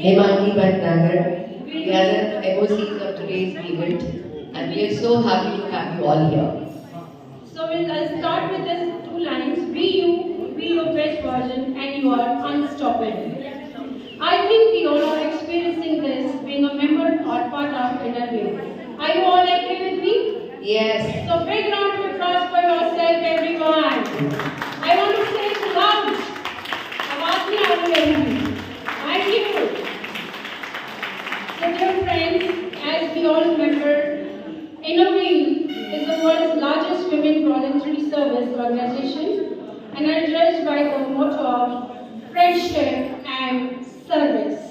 Hemangini Bhatnagar. We are the MOCs of today's event and we are so happy to have you all here. So we'll start with these two lines. Be you, be your best version and you are unstoppable. I think we all are experiencing this being a member or part of Inner Way. Are you all agree with me? Yes. So big round of applause for yourself everyone. I want to say it loud. आवाज नहीं आ रही है अभी. Thank you. So dear friends, as we all remember, Inner Way is the world's largest women voluntary service organization energized by the motto of friendship and service.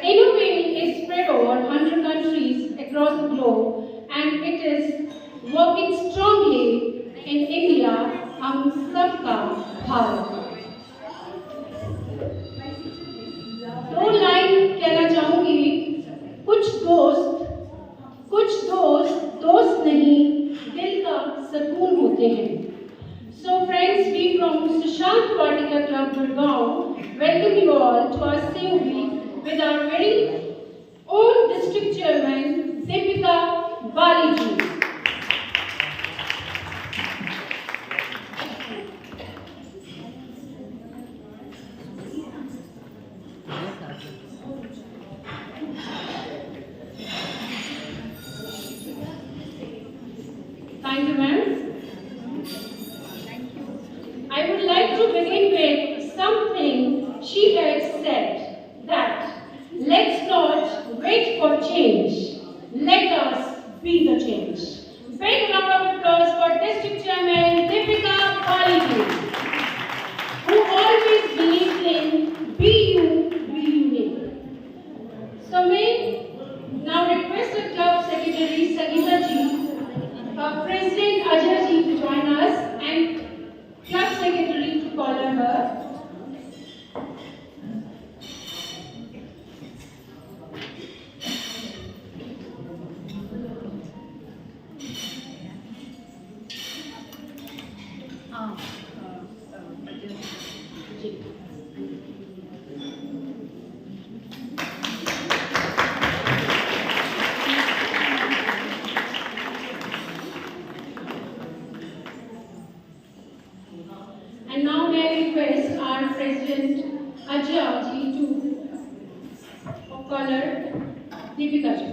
Inner Way is spread over 100 countries across the globe and it is working strongly in India, हम सबका भारत. दो line कहना चाहूंगी. कुछ दोस्त नहीं दिल का सुकून होते हैं. So friends, we from Sushant Vatika Club Gurgaon welcome you all to our same week with our very own district chairman Deepika Bali ji. Thank you, ma'am. I would like to begin with something she had said, that let's not wait for change, let us be the change. Big round of applause for District Chairman Deepika Bali, who always believed in be you, be unique. So may now request the Club Secretary Sagita ji, President Ajay ji to join us and Club Secretary to call on her. And now may I request our President Ajay ji to call her Deepika ji.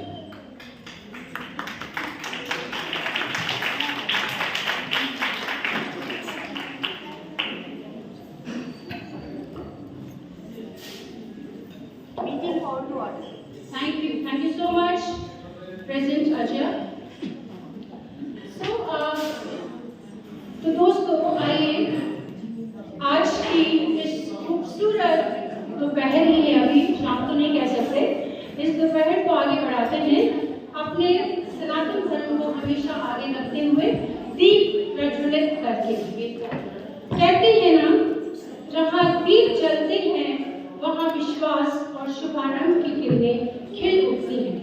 Meeting call to order. Thank you so much, President Ajay. तो दोस्तों आइए आज की इस खूबसूरत दोपहर ही है, अभी शाम तो नहीं कह सकते, इस दोपहर को आगे बढ़ाते हैं अपने सनातन धर्म को हमेशा आगे रखते हुए दीप प्रज्वलित करके. कहते हैं ना, जहाँ दीप जलते हैं वहाँ विश्वास और शुभारंभ की किरणें खिल उठती हैं.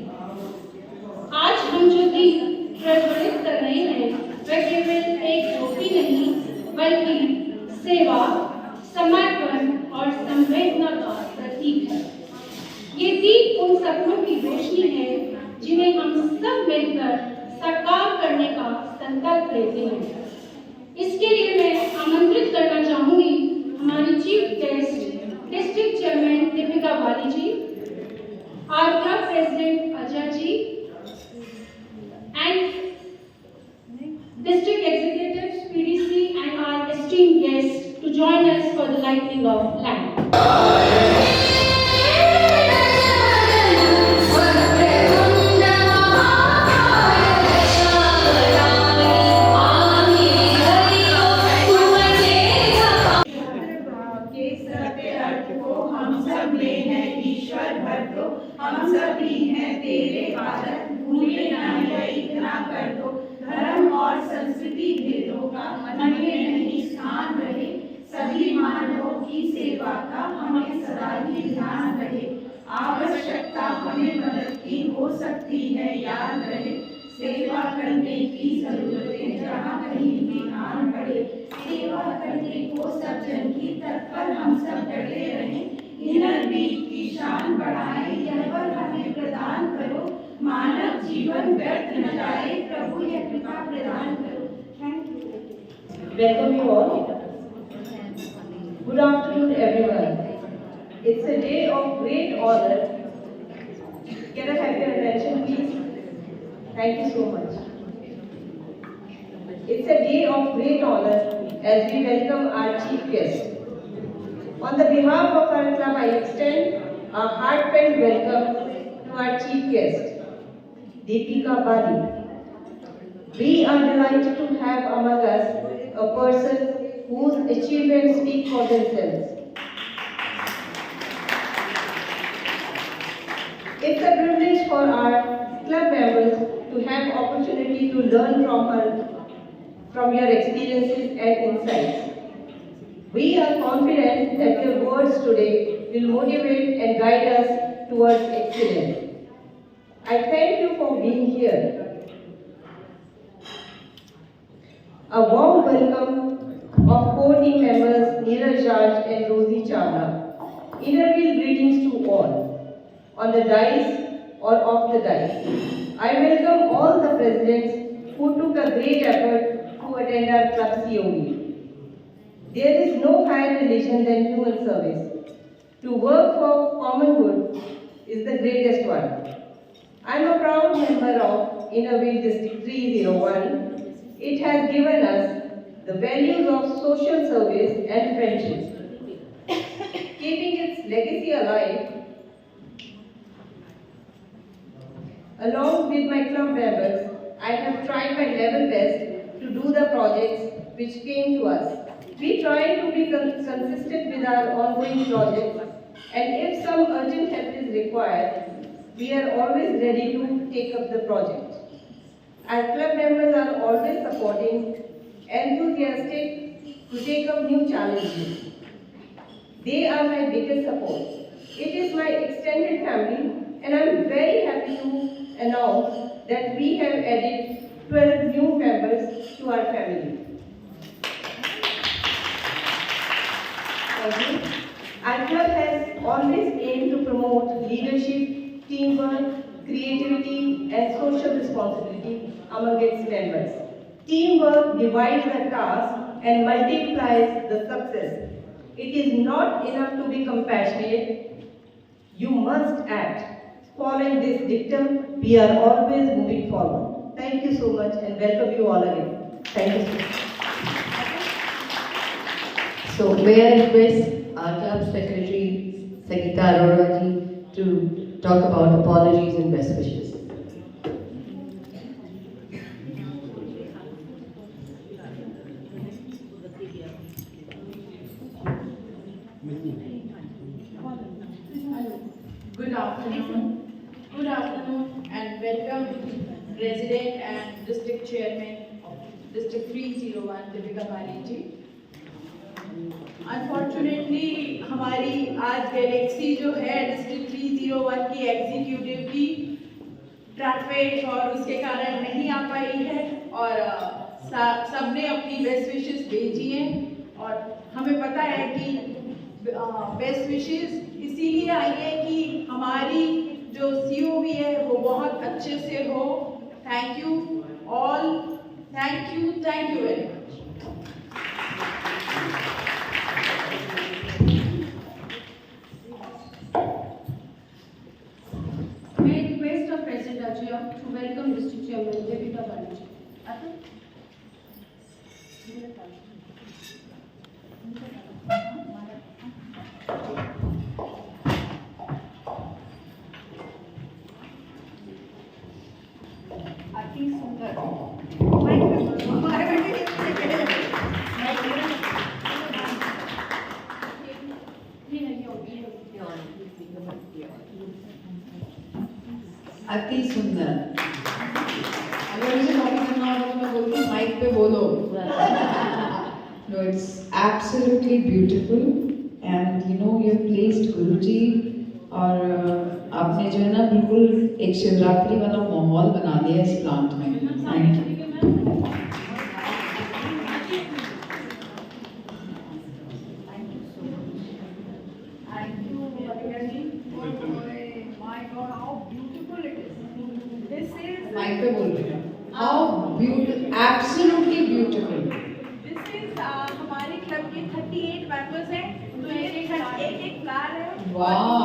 आज हम जो दीप प्रज्वलित कर रहे हैं वह केवल एक ज्योति नहीं बल्कि सेवा, समर्पण और संवेदना का प्रतीक है. ये दीप उन सपनों की रोशनी है जिन्हें हम सब मिलकर साकार करने का संकल्प लेते हैं. इसके लिए मैं आमंत्रित करना चाहूंगी हमारी chief guest district chairman Deepika Bali ji, our club president Ajay ji and district executives, PDC and our esteemed guests to join us for the lighting of lamp. हम सभी हैं तेरे बालक, भूले ना यह इतना कर दो. धर्म और संस्कृति भेदों का मन में नहीं स्थान रहे. सभी मानवों की सेवा का हमें सदा ही ध्यान रहे. आवश्यकता हमें मदद की हो सकती है, याद रहे. सेवा करने की जरूरतें जहाँ कहीं भी आन पड़े. सेवा करने को सब जन की तत्पर हम सब डटे रहें. इनर वीक की शान बढ़ा welcome you all. Good afternoon, everyone. It's a day of great honor. Can I have your attention, please? Thank you so much. It's a day of great honor as we welcome our chief guest. On the behalf of our club, I extend a heartfelt welcome to our chief guest, Deepika Bali. We are delighted to have among us a person whose achievements speak for themselves. It's a privilege for our club members to have opportunity to learn from her, from your experiences and insights. We are confident that your words today will motivate and guide us towards excellence. I thank you for being here. A warm welcome of core team members Neeraj Raj and Rosie Chawla. Innerville greetings to all, on the dais or off the dais. I welcome all the presidents who took a great effort to attend our club COE. There is no higher religion than human service. To work for common good is the greatest one. I am a proud member of Innerville District 301. It has given us the values of social service and friendship. Keeping its legacy alive, along with my club members, I have tried my level best to do the projects which came to us. We try to be consistent with our ongoing projects, and if some urgent help is required, we are always ready to take up the project. Our club members are always supporting, enthusiastic to take up new challenges. They are my biggest support. It is my extended family, and I am very happy to announce that we have added 12 new members to our family. Our club has always aimed to promote leadership, teamwork, creativity, and social responsibility among its members. Teamwork divides the task and multiplies the success. It is not enough to be compassionate. You must act. Following this dictum, we are always moving forward. Thank you so much and welcome you all again. Thank you so much. So may I request our club secretary, Sangeeta Arora ji, to talk about apologies and best wishes. Good afternoon and welcome President and District Chairman of District 301 Deepika Bali ji. Unfortunately हमारी आज Galaxy जो है district 301 की executive की traffic और उसके कारण नहीं आ पाई है और सबने अपनी बेस्ट विशेस भेजी हैं और हमें पता है कि बेस्ट विशेस इसीलिए आई है कि हमारी जो COE है वो बहुत अच्छे से हो. Thank you all. Thank you very much. May I request our President Ajay to welcome District Chairman Deepika Bali ji. अति सुंदर. अति सुंदर. अगर मुझे कॉपी करना हो तो मैं बोलती हूँ माइक पे बोलो. No, it's absolutely beautiful, and you know you have placed Guruji और आपने जो है ना बिल्कुल एक शिवरात्रि वाला माहौल बना दिया इस प्लांट में. Thank you. माइक पे बोल रहे हैं. How beautiful, absolutely beautiful. This is वाह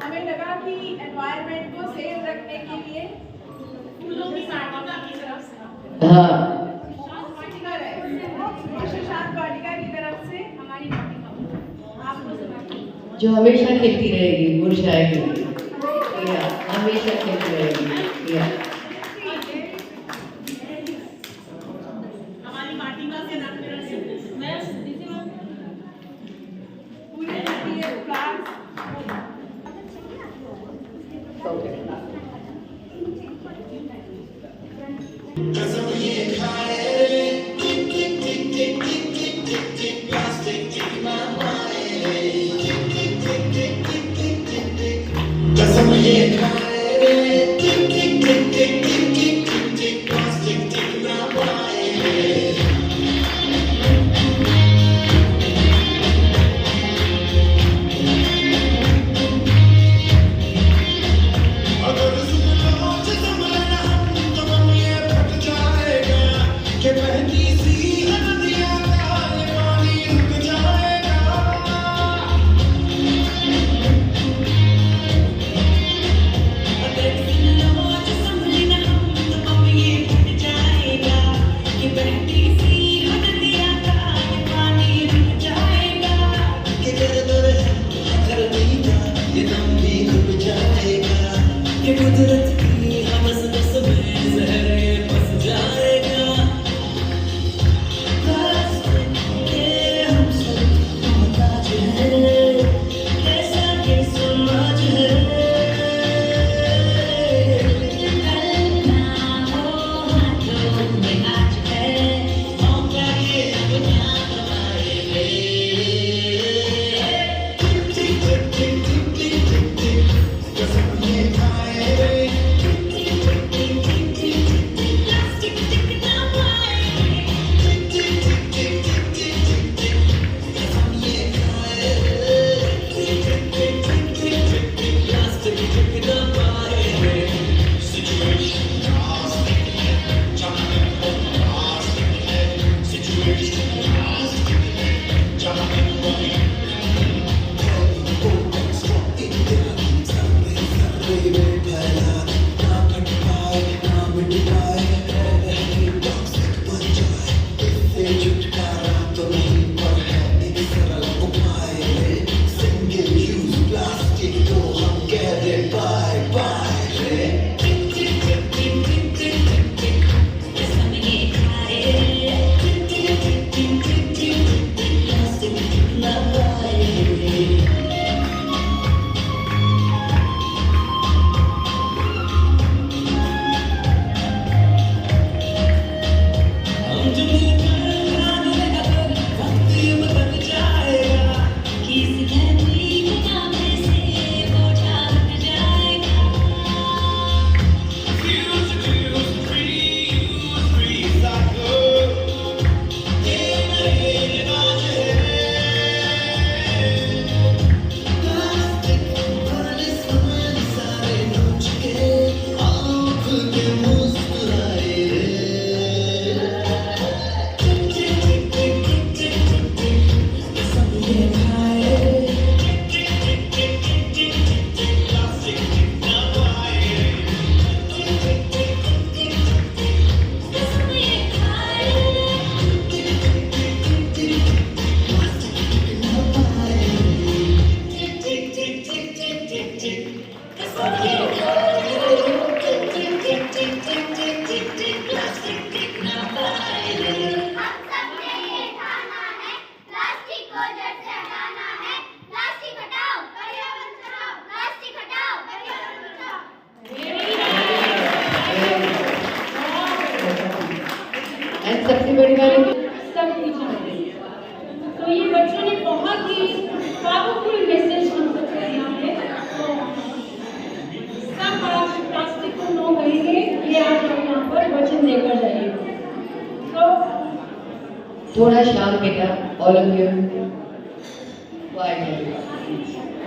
हमें लगा कि एनवायरनमेंट को सेफ रखने के लिए फूलों की वाटिका की तरफ से हाँ शांत वाटिका की तरफ से हमारी वाटिका आपको समझ जो हमेशा खिलती रहेगी, मुरझाएगी, या हमेशा खिलती रहेगी, या हमारी वाटिका के रंग बिरंगे मैं पूरे ये प्लांट्स सबसे बड़ी बात सब कुछ तो ये बच्चों ने बहुत ही पावरफुल मैसेज हम सबको यहाँ पे सब आप प्लास्टिक को नो करेंगे, ये आप यहाँ पर वचन देकर जाइए। तो थोड़ा शांत बेटा, all of you,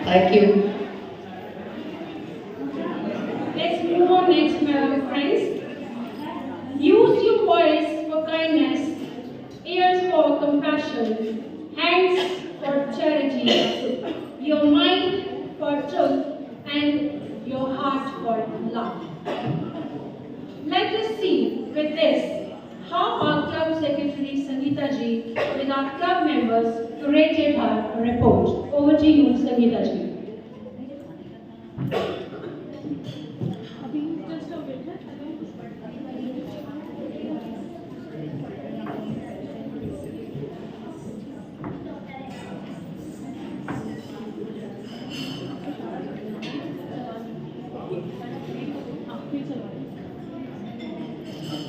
thank you. let's move on next, my friends. Use your voice for kindness compassion, hands for charity, your mind for truth, and your heart for love. Let us see with this how our club secretary Sangeeta ji with our club members curated her report. Over to you, Sangeeta ji.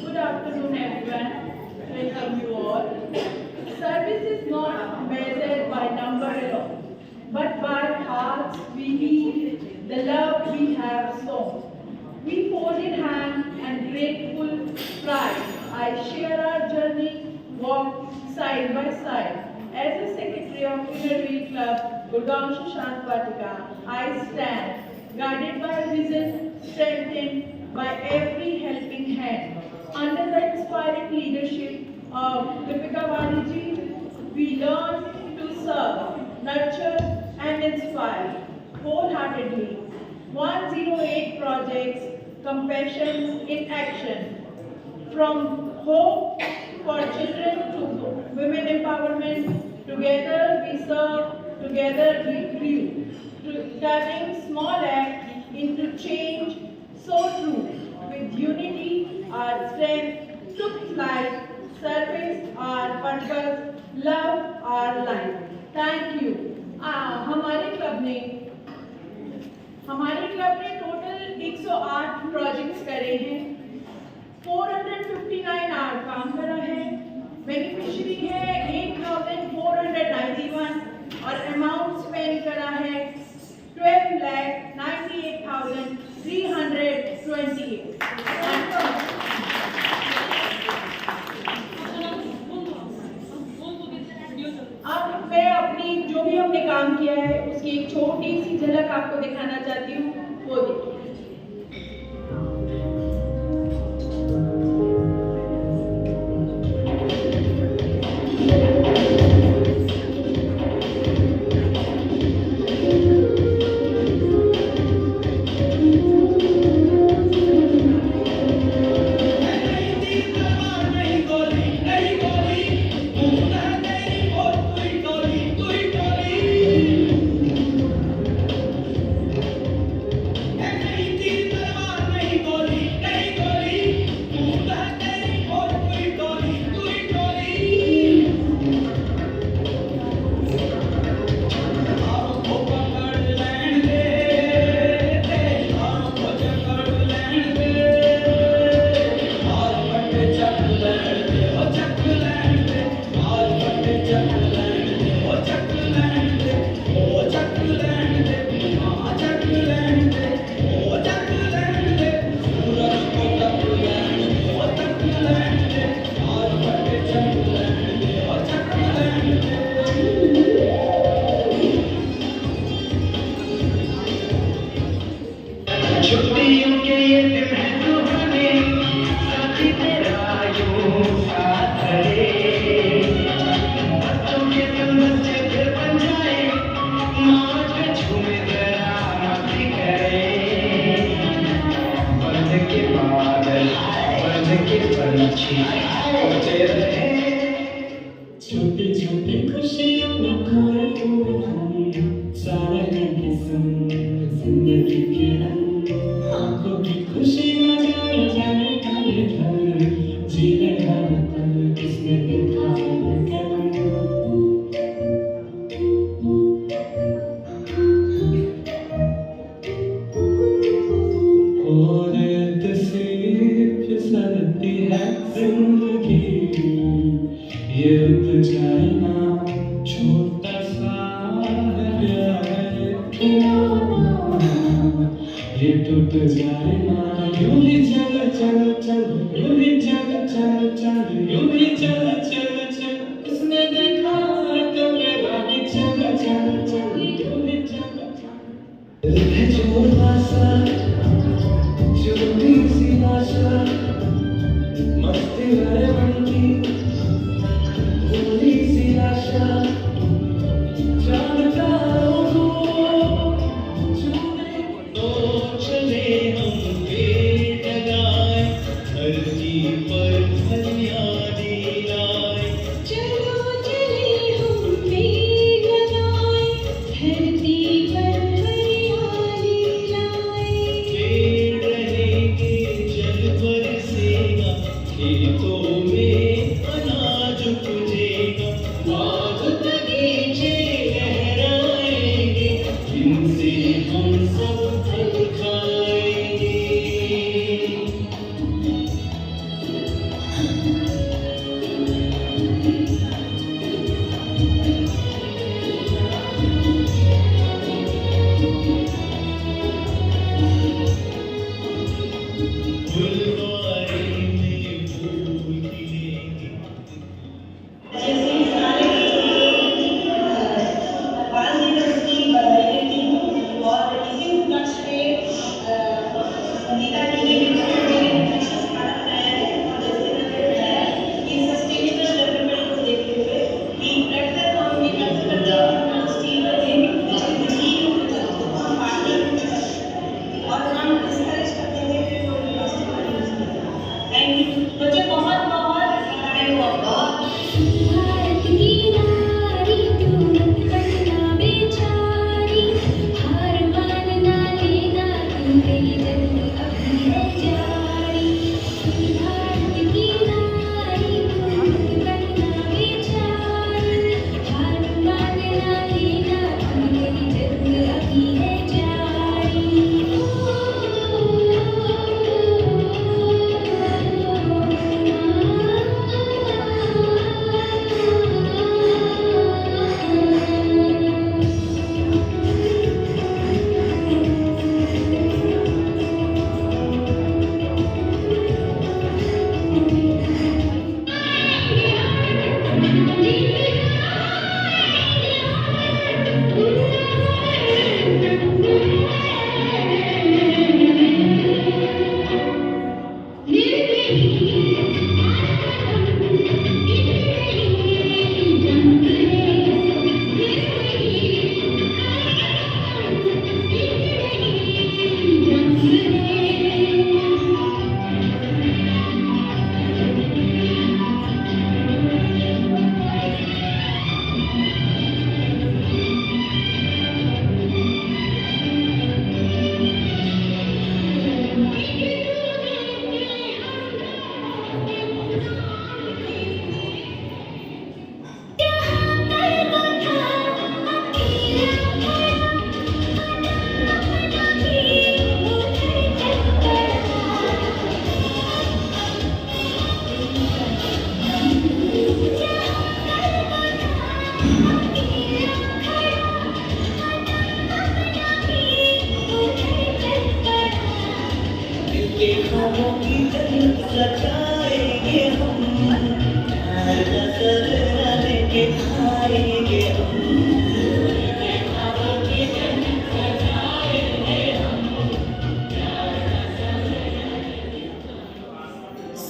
Good afternoon, everyone. Welcome you all. Service is not measured by number alone, but by hearts we lead, the love we have sown. We folded hands and grateful pride. I share our journey, walk side by side. As a secretary of Innerweal Club, Gurgaon Shashank Vatika, I stand guided by vision, strengthened by every helping hand. Under the inspiring leadership of Deepika Vaniji, we learn to serve, nurture, and inspire wholeheartedly. 108 projects, compassion in action. From hope for children to women empowerment, together we serve, together we grew, turning small acts into change so true. With unity, our strength took flight, service our purpose, love our life. Thank you. हमारे club ने total 108 projects करे हैं, 459 our काम करा है, beneficiary है 8491 और amount spend करा है 12,98,328। अब मैं अपनी जो भी हमने काम किया है उसकी एक छोटी सी झलक आपको दिखाना चाहती हूँ, वो देखिए। छोटे छोटे खुशियों में खोए हुए हम सारे जिंदगी के रंग, आंखों की खुशी न जाए जाने का ये ढंग, जीने का मतलब किसने देखा है क्या। और तस्वीर फिसलती है जिंदगी, ये रुक जाए ना, छोटा सा है प्यार खिलौना, ये टूट जाए ना। यूं ही चल चल चल, यूं ही चल चल चल, यूं ही चल चल चल, किसने देखा तो मेरा भी चल चल चल, यूं ही चल चल। दिल है छोटा सा, छोटी सी आशा, मस्ती है मन की,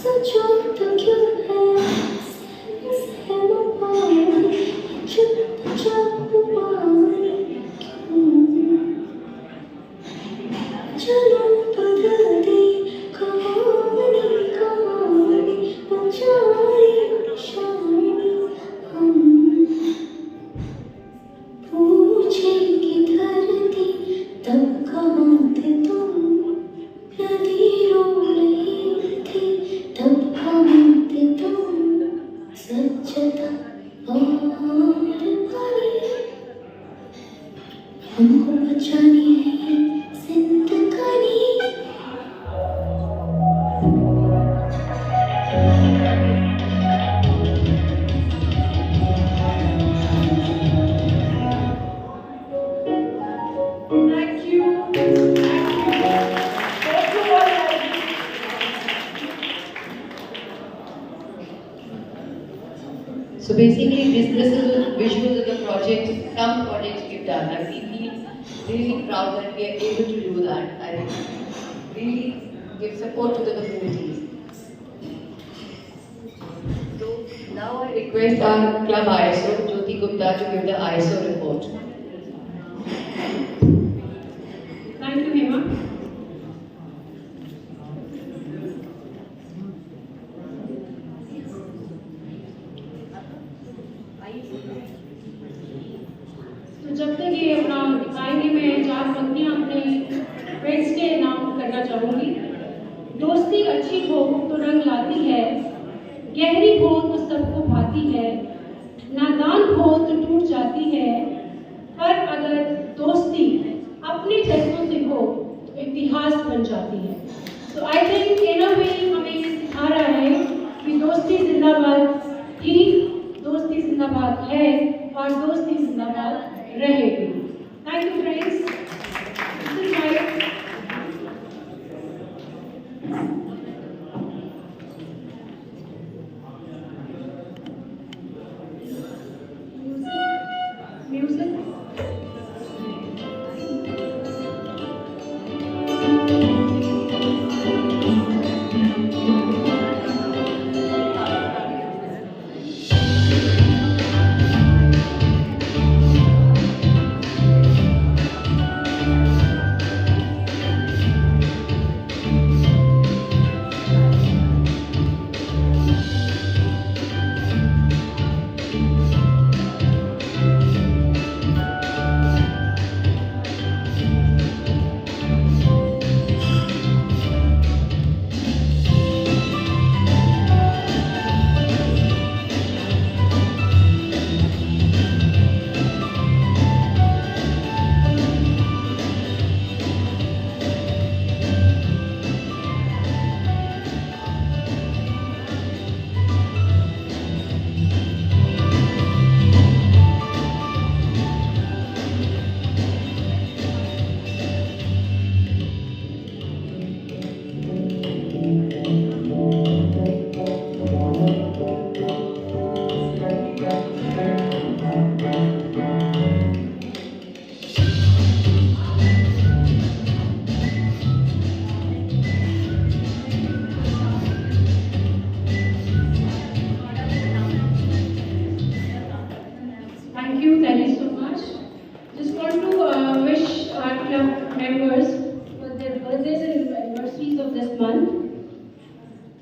सोचो तो क्यों है चलो बदल दे कहानी कहानी बचारी निशानी हम पूछेंगे धरती तब कहाँ थे तुम नदी रो रही थी तब कहाँ थे तुम सच्चता और पानी हमको बचानी है जिंदगानी Thank you. Thank you all. So basically, this is a visual of the project, some projects we've done. I feel really proud that we are able to do that. I really give support to the communities. So now I request our club ISO, Jyoti Gupta, to give the ISO report. Thank you, Hema. तो जब तक ये अपना दिखाएंगे, मैं 4 पंक्तियां अपने friends के नाम करना चाहूंगी। दोस्ती अच्छी हो तो रंग लाती है, गहरी हो तो सबको भाती है, नादान हो तो टूट जाती है, पर अगर दोस्ती अपने जज्बों से हो तो इतिहास बन जाती है। तो आई थिंक इन अ वे हमें ये सिखा रहा है कि दोस्ती जिंदाबाद थी, दोस्ती जिंदाबाद है और दोस्ती जिंदाबाद रहेगी। Thank you friends. Music Thank you so much. Just want to wish our club members for their birthdays and anniversaries of this month.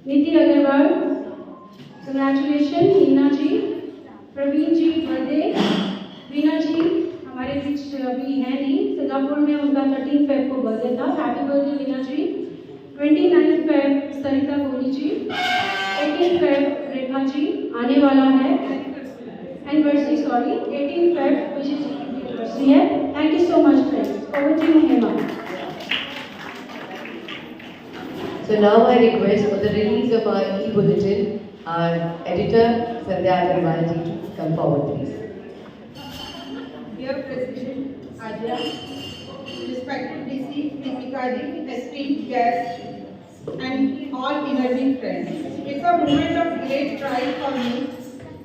Niti Agarwal, congratulations. Neena ji, Praveen ji birthday. Veena ji हमारे बीच अभी है नहीं, Singapore में उनका 13 Feb को birthday था। Happy birthday Veena ji. 29 Feb Sarita Kohli ji. 18 Feb Rekha ji आने वाला है, anniversary sorry 18 Feb Vijay ji की एनिवर्सरी है। Thank you so much friends. Over to you Hema. So now I request for the release of our e-bulletin, our editor Sandhya Agarwal ji to come forward, please. Dear President Adya, respected DC, Deepika ji, esteemed guests, and all Innerbeing friends. It's a moment of great pride for me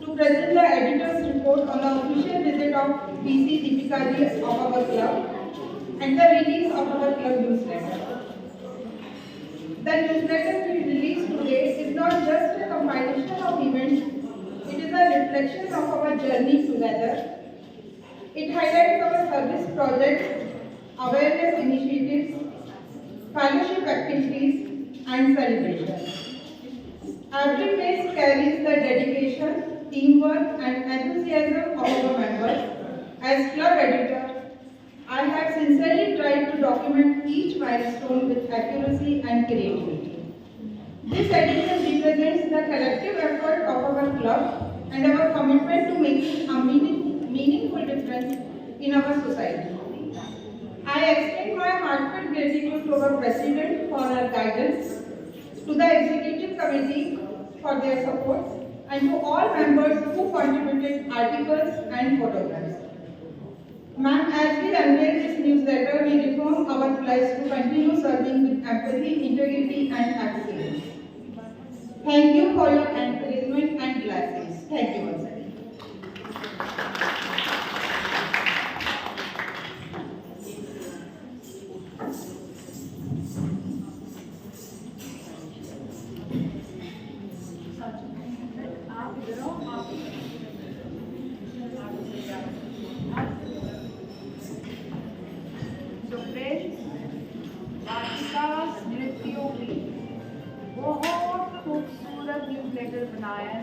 to present the editor's report on the official visit of PC Deepika ji of our club and the release of our club newsletter. The newsletter we released today is not just a compilation of events, it is a reflection of our journey together. It highlights our service projects, awareness initiatives, fellowship activities, and celebrations. Every page carries the dedication, teamwork, and enthusiasm of our members. As club editor, I have sincerely tried to document each milestone with accuracy and creativity. This edition represents the collective effort of our club and our commitment to making a meaningful difference in our society. I extend my heartfelt gratitude to our President for her guidance, to the Executive Committee for their support, and to all members who contributed articles and photographs. Ma'am, as we unveil this newsletter, we reform our pledge to continue serving with empathy, integrity, and excellence. Thank you for your encouragement and blessings. Thank you once again. So friends, वाटिका नृत्यों की बहुत खूबसूरत newsletter बनाया है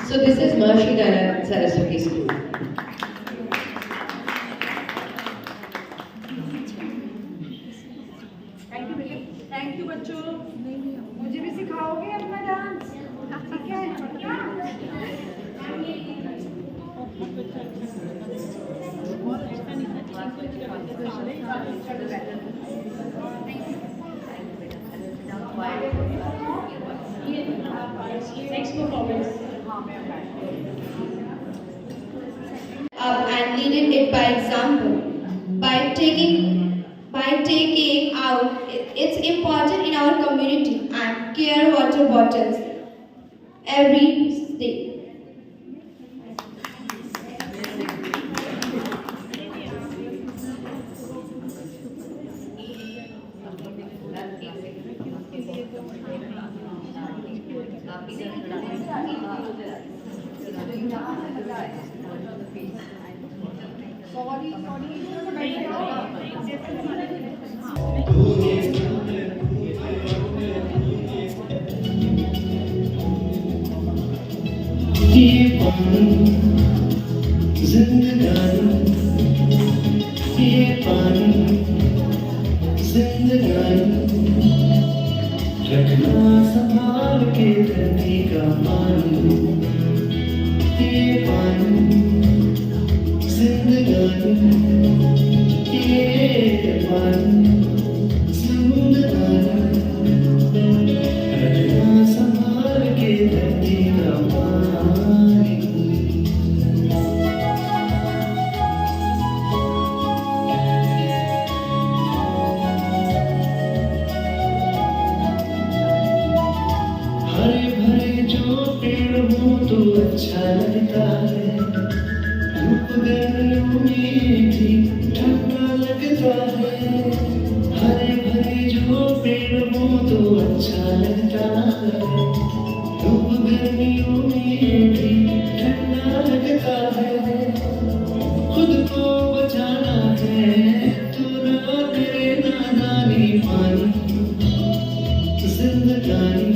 So this is Maharishi Dayanand Saraswati School. Thank you बच्चों, मुझे भी सिखाओगे अपना डांस, ठीक है? Next performance. Up and leading it by example. By taking out it's important in our community and care water bottles every day. ये पानी जिंदगानी, ये पानी जिंदगानी, रखना संभाल के धरती का पानी। ये पानी जिंदगानी, ये पानी जिंदगानी, रखना संभाल के धरती का पानी। हरे भरे जो पेड़ हो तो अच्छा लगता है, धूप गर्मियों में भी ठंडा लगता है। अच्छा लगता है, धूप गर्मियों में भी ठंडा लगता है, खुद को बचाना है तो ना करे नादानी पानी जिंदगानी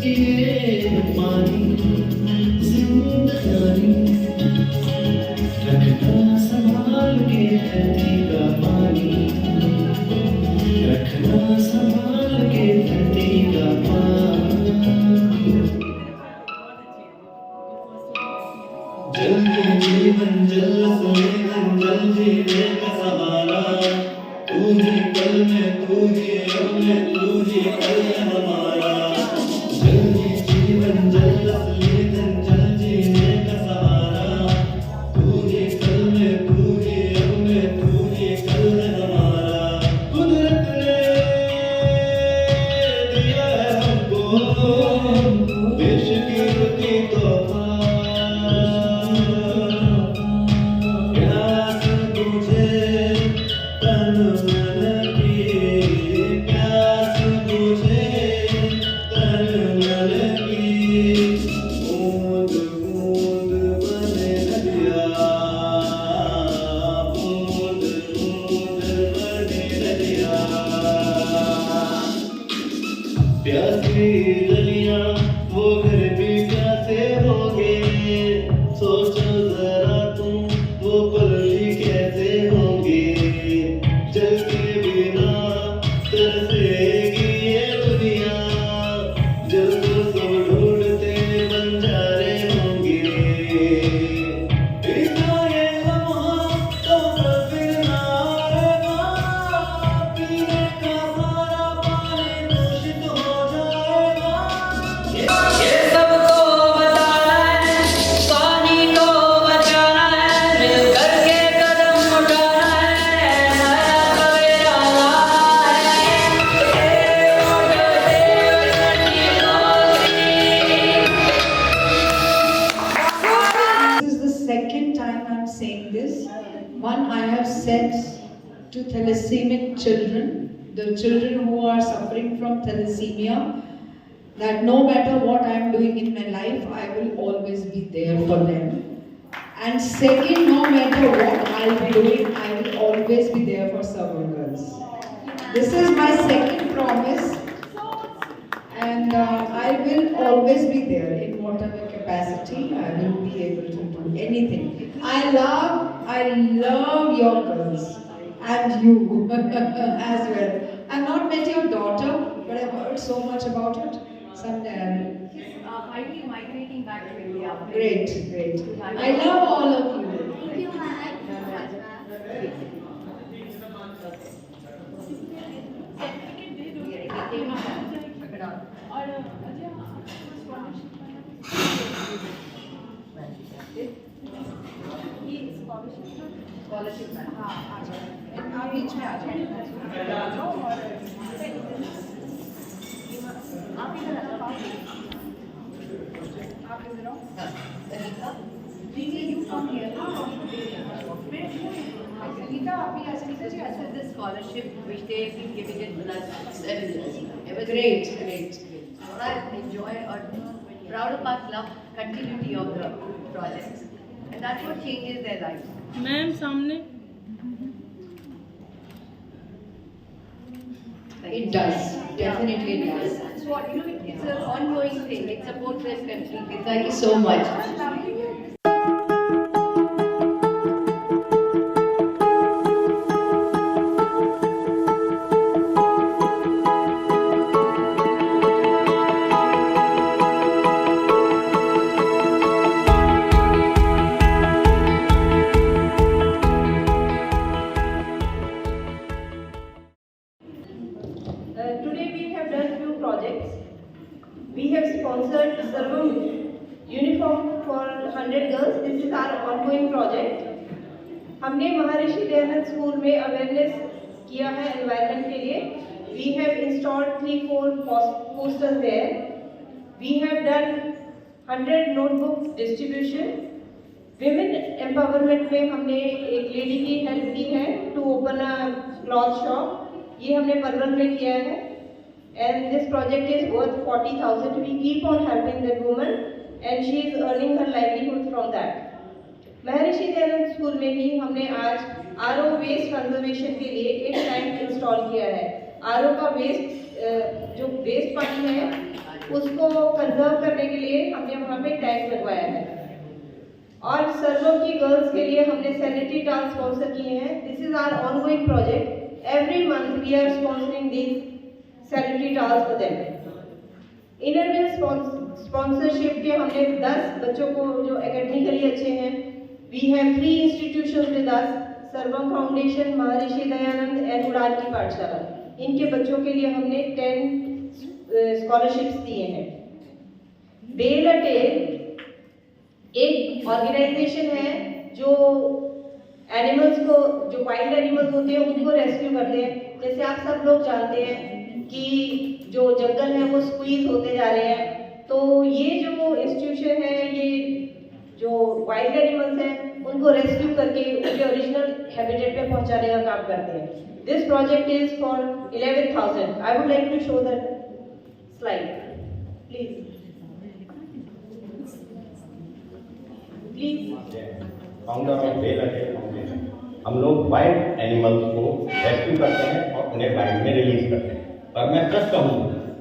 ये पानी जिंदगानी रखना संभाल के धरती का पानी, रखना संभाल के धरती का पानी। जल के जीवन जल सुलेखन जल जीने का सहारा, तू ही कल में तू ही अब में तू ही कल है हमारा। जल ही जीवन जल सुलेखन जल जीने का सहारा, तू ही कल में तू ही अब में तू ही कल है हमारा। कुदरत ने दिया है हमको बेशकीमती तोहफा, प्यास तुझे तन मन की, प्यास तुझे तन मन की, बूंद बूंद बने नदिया, बूंद बूंद बने नदिया। प्यासी गलियां वो घर भी प्यासे होंगे, सोचो जरा तुम वो पल भी कैसे होंगे। जल के बिना तरसेगी ये दुनिया, जल को सब ढूंढते बंजारे होंगे। इतना ये लम्हा तो फिर ना आएगा, पीने का सारा पानी दूषित हो जाएगा। ये सबको बताना है, पानी को बचाना है, मिलकर के कदम उठाना है, नया सवेरा लाना है। This is the second time I'm saying this. One, I have said to thalassemic children, the children who are suffering from thalassemia, that no matter what I'm doing in my life, I will always be there for them. And second, no matter what I'll be doing, I will always be there for server girls. This is my second promise, and I will always be there in whatever capacity. I will be able to do anything. I love your girls and you as well. I've not met your daughter, but I've heard so much about it. Someday I will. Finally migrating back to India. Great, great. I love all of you. Scholarship में आप बीच में आ जाओ। आप इधर आ जाओ। आप इधर आओ। Sunita You come here. Sangeeta, आप भी आ Sangeeta जी आ This is the scholarship which they have been giving it for us 7 years. Ever since- Great, great. What I enjoy or proud of our club continuity of the projects, and that's what changes their lives. Ma'am सामने It does. Definitely it does. That's what it's an ongoing thing. It supports their country. Thank you so much. Today we have done few projects. We have sponsored Sarvam uniform for 100 girls. This is our ongoing project. हमने Maharshi Dayanand school में awareness किया है environment के लिए. We have installed 3-4 posters there. We have done 100 notebook distribution. Women empowerment में हमने एक lady की हेल्प की है to open a cloth shop. ये हमने परवल में किया है. and this project is worth 40,000. We keep on helping that woman and she is earning her livelihood from that. Maharshi Dayanand school में भी हमने आज आरओ वेस्ट कंजर्वेशन के लिए एक टैंक इंस्टॉल किया है। आरओ का वेस्ट जो वेस्ट पानी है उसको कंजर्व करने के लिए हमने वहाँ पे टैंक लगवाया है। और सर्वों की गर्ल्स के लिए हमने सैनिटरी टॉवल स्पॉन्सर किए हैं। This is our ongoing project. Every month we are sponsoring this sanitary towels for them. Inner wheel sponsorship के हमने 10 बच्चों को जो एकेडमिकली अच्छे हैं, we have 3 institutions with us, Sarvam foundation, Maharshi Dayanand and उड़ान की पाठशाला। इनके बच्चों के लिए हमने 10 स्कॉलरशिप्स दिए हैं। बेल अ टेल एक ऑर्गेनाइजेशन है जो एनिमल्स को, जो वाइल्ड एनिमल्स होते हैं उनको रेस्क्यू करते हैं। जैसे आप सब लोग जानते हैं कि जो जंगल है वो स्क्वीज होते जा रहे हैं, तो ये जो इंस्टीट्यूशन है ये जो वाइल्ड एनिमल्स हैं उनको रेस्क्यू करके उनके ओरिजिनल हैबिटेट पे पहुंचाने का काम करते हैं। This project is for 11,000। I would like to show the slide please. Founder of bell a tale foundation. हम लोग वाइल्ड एनिमल्स को रेस्क्यू करते हैं और उन्हें वाइल्ड में रिलीज करते हैं। पर मैं सच कहूँ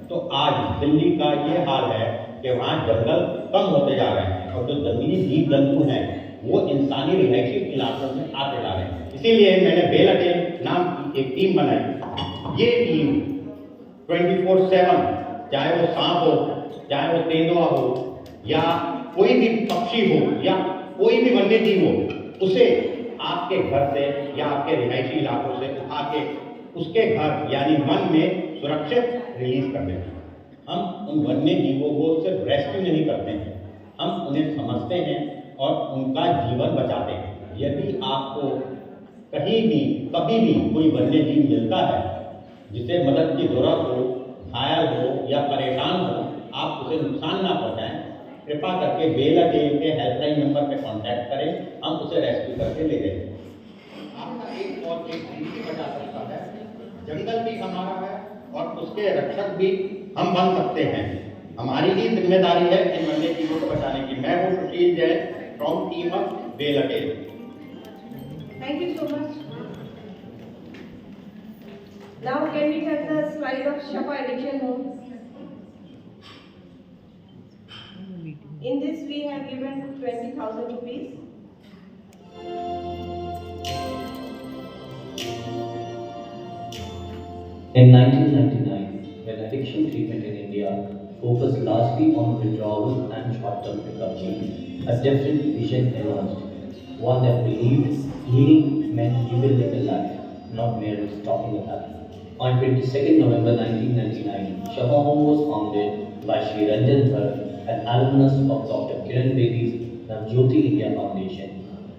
तो आज दिल्ली का ये हाल है कि वहाँ जंगल कम होते जा रहे हैं और जो जमीनी जीव जंतु हैं वो इंसानी रिहायशी इलाकों में आते जा रहे हैं। इसीलिए मैंने बेल अ टेल नाम की एक टीम बनाई। ये टीम 24/7, चाहे वो सांप हो, चाहे वो तेंदुआ हो, या कोई भी पक्षी हो, या कोई भी वन्य जीव हो, उसे आपके घर से या आपके रिहायशी इलाकों से उठा के उसके घर यानी वन में सुरक्षित रिलीज कर देते हैं। हम उन वन्य जीवों को सिर्फ रेस्क्यू नहीं करते हैं, हम उन्हें समझते हैं और उनका जीवन बचाते हैं। यदि आपको कहीं भी कभी भी कोई वन्य जीव मिलता है जिसे मदद की जरूरत हो, घायल हो या परेशान हो, आप उसे नुकसान ना पहुंचाएं। कृपा करके बेल अ टेल के हेल्पलाइन नंबर पर कांटेक्ट करें, हम उसे रेस्क्यू करके ले गए। आपका एक और एक जिंदगी बचा सकता है। जंगल भी हमारा है और उसके रक्षक भी हम बन सकते हैं। हमारी ही जिम्मेदारी है इन वन्य जीवों को बचाने की। मैं हूँ Sushil Jain from team of bell a tale. Thank you so much. Now can we have the slide of Shafa Addiction Home? In this we have given 20,000 rupees. In 1999, when addiction treatment in India focused largely on withdrawal and short-term recovery, a different vision emerged. One that believed healing meant rebuilding a life, not merely stopping a habit. On 22nd November 1999, Shafa Home was founded by Shri Ranjan Dhar, an alumnus of Dr. Kiran Bedi's Navjyoti India Foundation,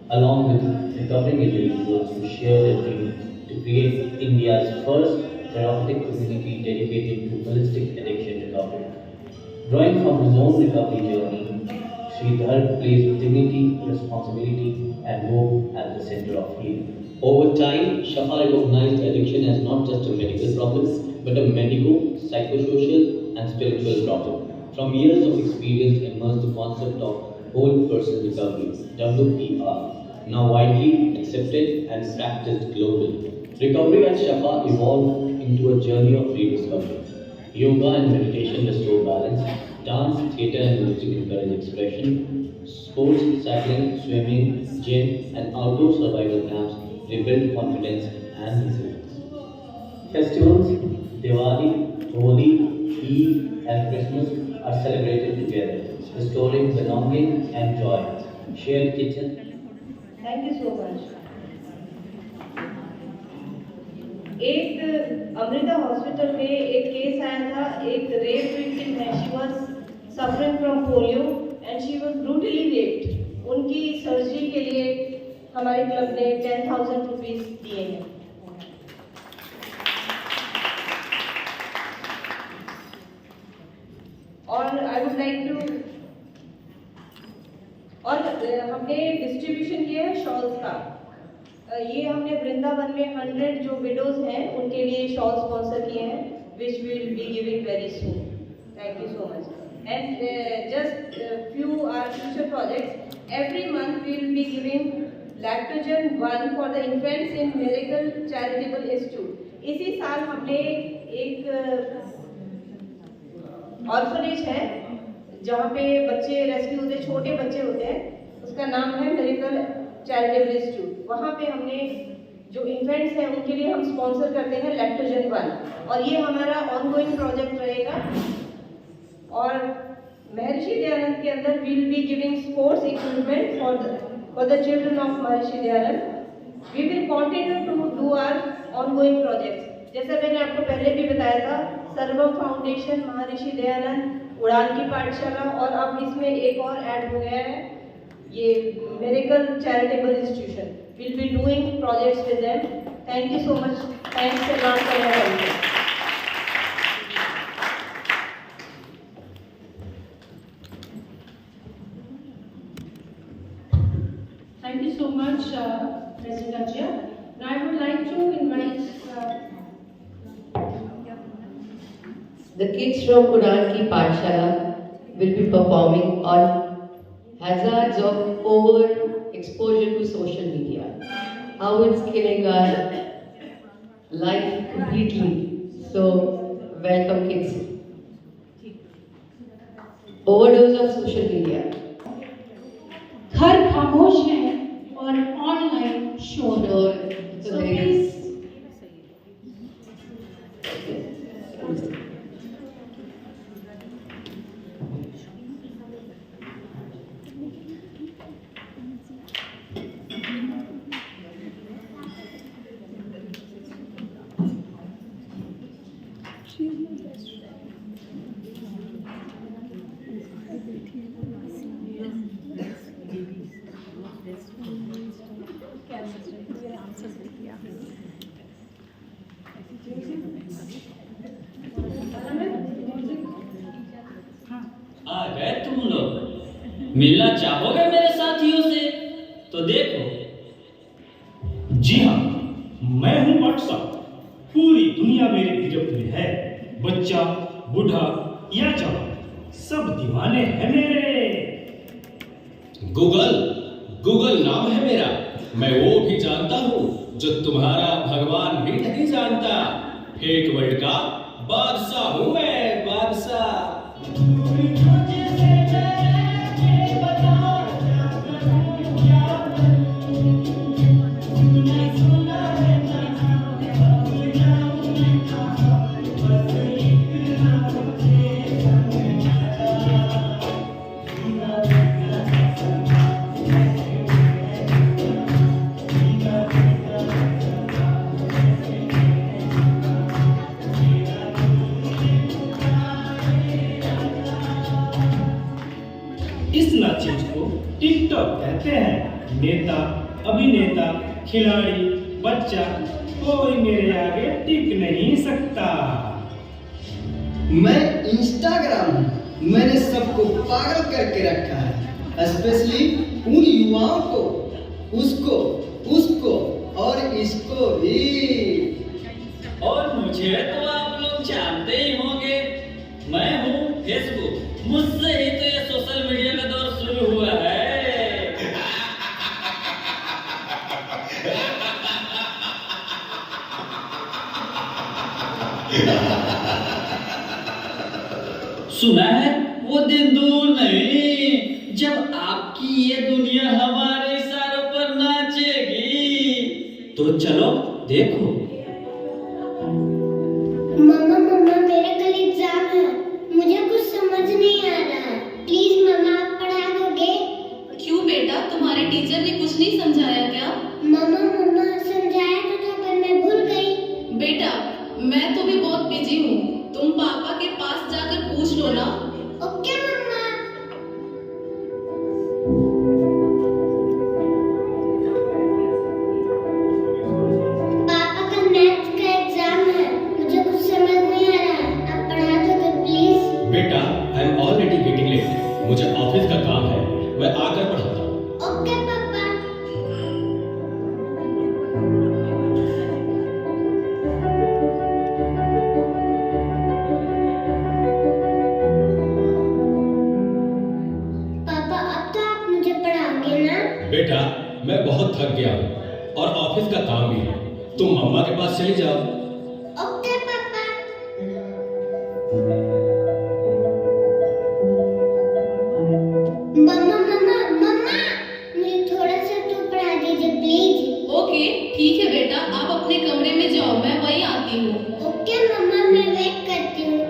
along with recovering individuals who share their dream to create India's first therapeutic community dedicated to holistic addiction recovery. Drawing from his own recovery journey, Shri Dhar placed dignity, responsibility, and hope at the center of healing. Over time, Shafa recognized addiction as not just a medical problem, but a medical, psychosocial, and spiritual problem. From years of experience emerged the concept of whole person recovery, WPR, now widely accepted and practiced globally. Recovery at Shafa evolved into a journey of rediscovery. Yoga and meditation restore balance, dance, theatre and music encourage expression, sports, cycling, swimming, gym and outdoor survival camps rebuild confidence and resilience. Festivals, Diwali, Holi, Eid and Christmas are celebrated together, restoring belonging and joy. Shared kitchen. Thank you so much. एक Amrita hospital में एक case आया था। एक rape victim है, she was suffering from polio and she was brutally raped. उनकी surgery के लिए हमारे क्लब ने 10,000 रुपीज दिए हैं। और आई वुड लाइक टू, और हमने डिस्ट्रीब्यूशन किया है शॉल्स का। ये हमने वृंदावन में 100 जो विडोज हैं उनके लिए शॉल स्पॉन्सर किए हैं। which we will be giving very soon. Thank you so much. And just few our future projects. Every month we will be giving Lactogen 1 for the infants in Miracle Charitable Institute. इसी साल हमने एक orphanage है जहाँ पे बच्चे rescue होते, छोटे बच्चे होते हैं, उसका नाम है मिरेकल चैरिटेबल इंस्टीट्यूट। वहाँ पे हमने जो इन्फेंट्स हैं उनके लिए हम स्पॉन्सर करते हैं लैक्टोजन 1, और ये हमारा ऑनगोइंग प्रोजेक्ट रहेगा। और महर्षि दयानंद के अंदर we will be giving sports equipment for the children of Maharshi Dayanand. We will continue to do our ongoing projects. जैसा मैंने आपको पहले भी बताया था, सर्वम फाउंडेशन, महर्षि दयानंद, उड़ान की पाठशाला, और अब इसमें एक और ऐड हो गया है, ये miracle charitable institution. Will be doing projects with them. Thank you so much. Thanks a lot for your help. Thank you so much, President Ajay. Now I would like to invite the kids from Udan Ki Pathshala will be performing on hazards of overexposure to social media, how it's killing our life completely. So, welcome kids. Overdose of social media. घर खामोश है और online शोर। So please आ गए तुम लोग, मिलना चाहोगे मेरे साथियों से? तो देखो। जी हाँ, मैं हूँ व्हाट्सएप। पूरी दुनिया मेरी गिरफ्त में है। बच्चा, बूढ़ा या जवान, सब दीवाने हैं मेरे। गूगल नाम है मेरा। मैं वो भी जानता हूँ जो तुम्हारा भगवान भी नहीं जानता। फेक वर्ल्ड का बादशाह हूँ मैं, बादशाह। इस चीज को टिकटॉक कहते हैं। नेता, अभिनेता, खिलाड़ी, बच्चा, कोई मेरे आगे टिक नहीं सकता। मैं इंस्टाग्राम हूँ। मैंने सबको पागल करके रखा है, स्पेशली उन युवाओं को, उसको और इसको भी। और मुझे तो आप लोग जानते ही होंगे, मैं हूँ फेसबुक। मुझसे ही तो ये सोशल मीडिया का दौर शुरू हुआ है। सुना है वो दिन दूर नहीं जब आपकी ये दुनिया हमारे इशारों पर नाचेगी। तो चलो देखो। मम्मा मेरा कल एग्जाम है, मुझे कुछ समझ नहीं आ रहा है। प्लीज मम्मा आप पढ़ा दोगे? क्यों बेटा, तुम्हारे टीचर ने कुछ नहीं समझाया क्या? मम्मा समझाया तो था पर मैं भूल गई। बेटा मैं तो भी बहुत बिजी हूँ, तुम पापा के पास जाकर पूछ लो ना। ओके मम्मा। पापा का मैथ का एग्जाम है, मुझे कुछ समझ नहीं आ रहा है, आप पढ़ा दोगे प्लीज? बेटा, I am already getting late. मुझे ऑफिस का काम है, मैं आकर पढ़ाता हूँ। ओके पापा। थक गया हूँ और ऑफिस का काम भी है। तुम मम्मा के पास चली जाओ। ओके पापा। मम्मा मम्मा मम्मा, मुझे थोड़ा सा तो पढ़ा दीजिए प्लीज। ओके ठीक है बेटा, आप अपने कमरे में जाओ, मैं वहीं आती हूँ। ओके मम्मा, मैं वेट करती हूँ।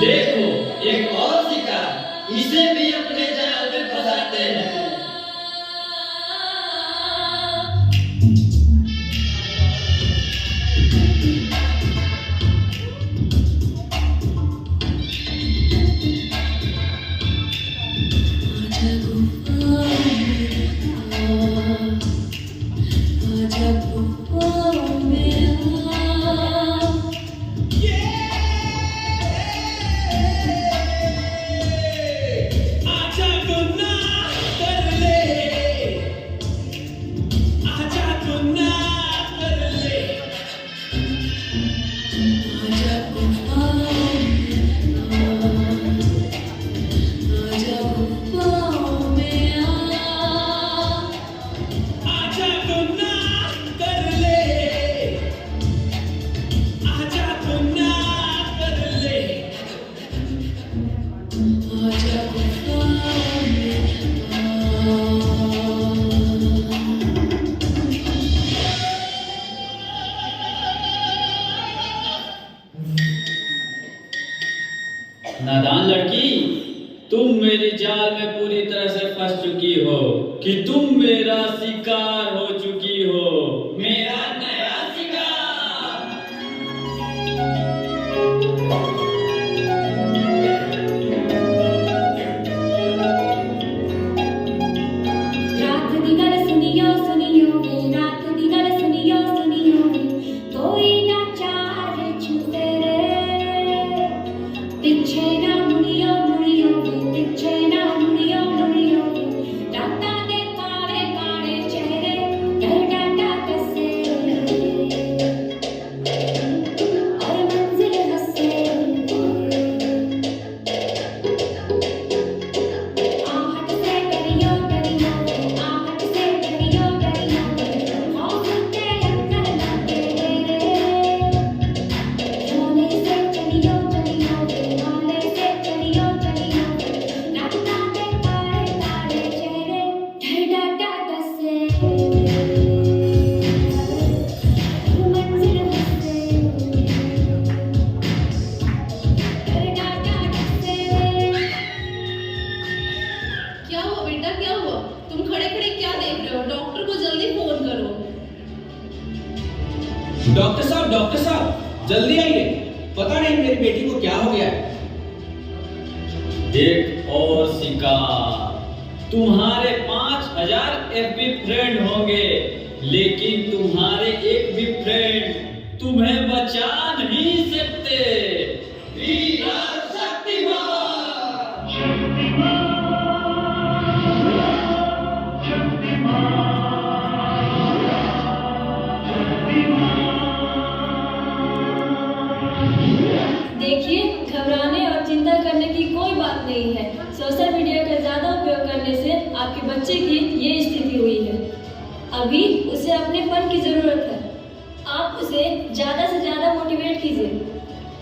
देखो एक और शिकार, इसे भी अपने जाल में फंसाते हैं। नादान लड़की, तुम मेरी जाल में पूरी तरह से फंस चुकी हो कि तुम मेरा शिकार हो चुकी हो, मेरा नया शिकार। रात दी गल सुनियो सुनियो वे, रात दी गल सुनियो सुनियो वे, कोई ना चार छूते रे, पीछे ना मुड़ियो मुड़ियो वे, पीछे ना मुड़ियो मुड़ियो वे, राता दे काले काले चेहरे डर डाटा कसे, और मंजिल हंसे, आहट से डरियो डरियो वे, आहट से डरियो डरियो वे, खौफ के अंदर लगे रे, रोने से चलियो चलियो वे, हाले से चलियो चलियो वे, राता दे काले काले चेहरे डर डाटा कसे, मंजिल हंसे, डर डाटा कसे। क्या हुआ बेटा, क्या हुआ? तुम खड़े खड़े क्या देख रहे हो? डॉक्टर को जल्दी फोन करो। डॉक्टर साहब जल्दी आइए, पता नहीं मेरी बेटी को क्या हो गया है। एक और शिकार। तुम्हारे 5000 एफबी फ्रेंड होंगे, लेकिन तुम्हारे एक भी फ्रेंड तुम्हें बचा नहीं सकते। वीर शक्तिमान। देखिए, घबराने और चिंता करने की कोई बात नहीं है। सोशल मीडिया का ज़्यादा उपयोग करने से आपके बच्चे की ये स्थिति हुई है। अभी उसे अपनेपन की ज़रूरत है। आप उसे ज़्यादा से ज़्यादा मोटिवेट कीजिए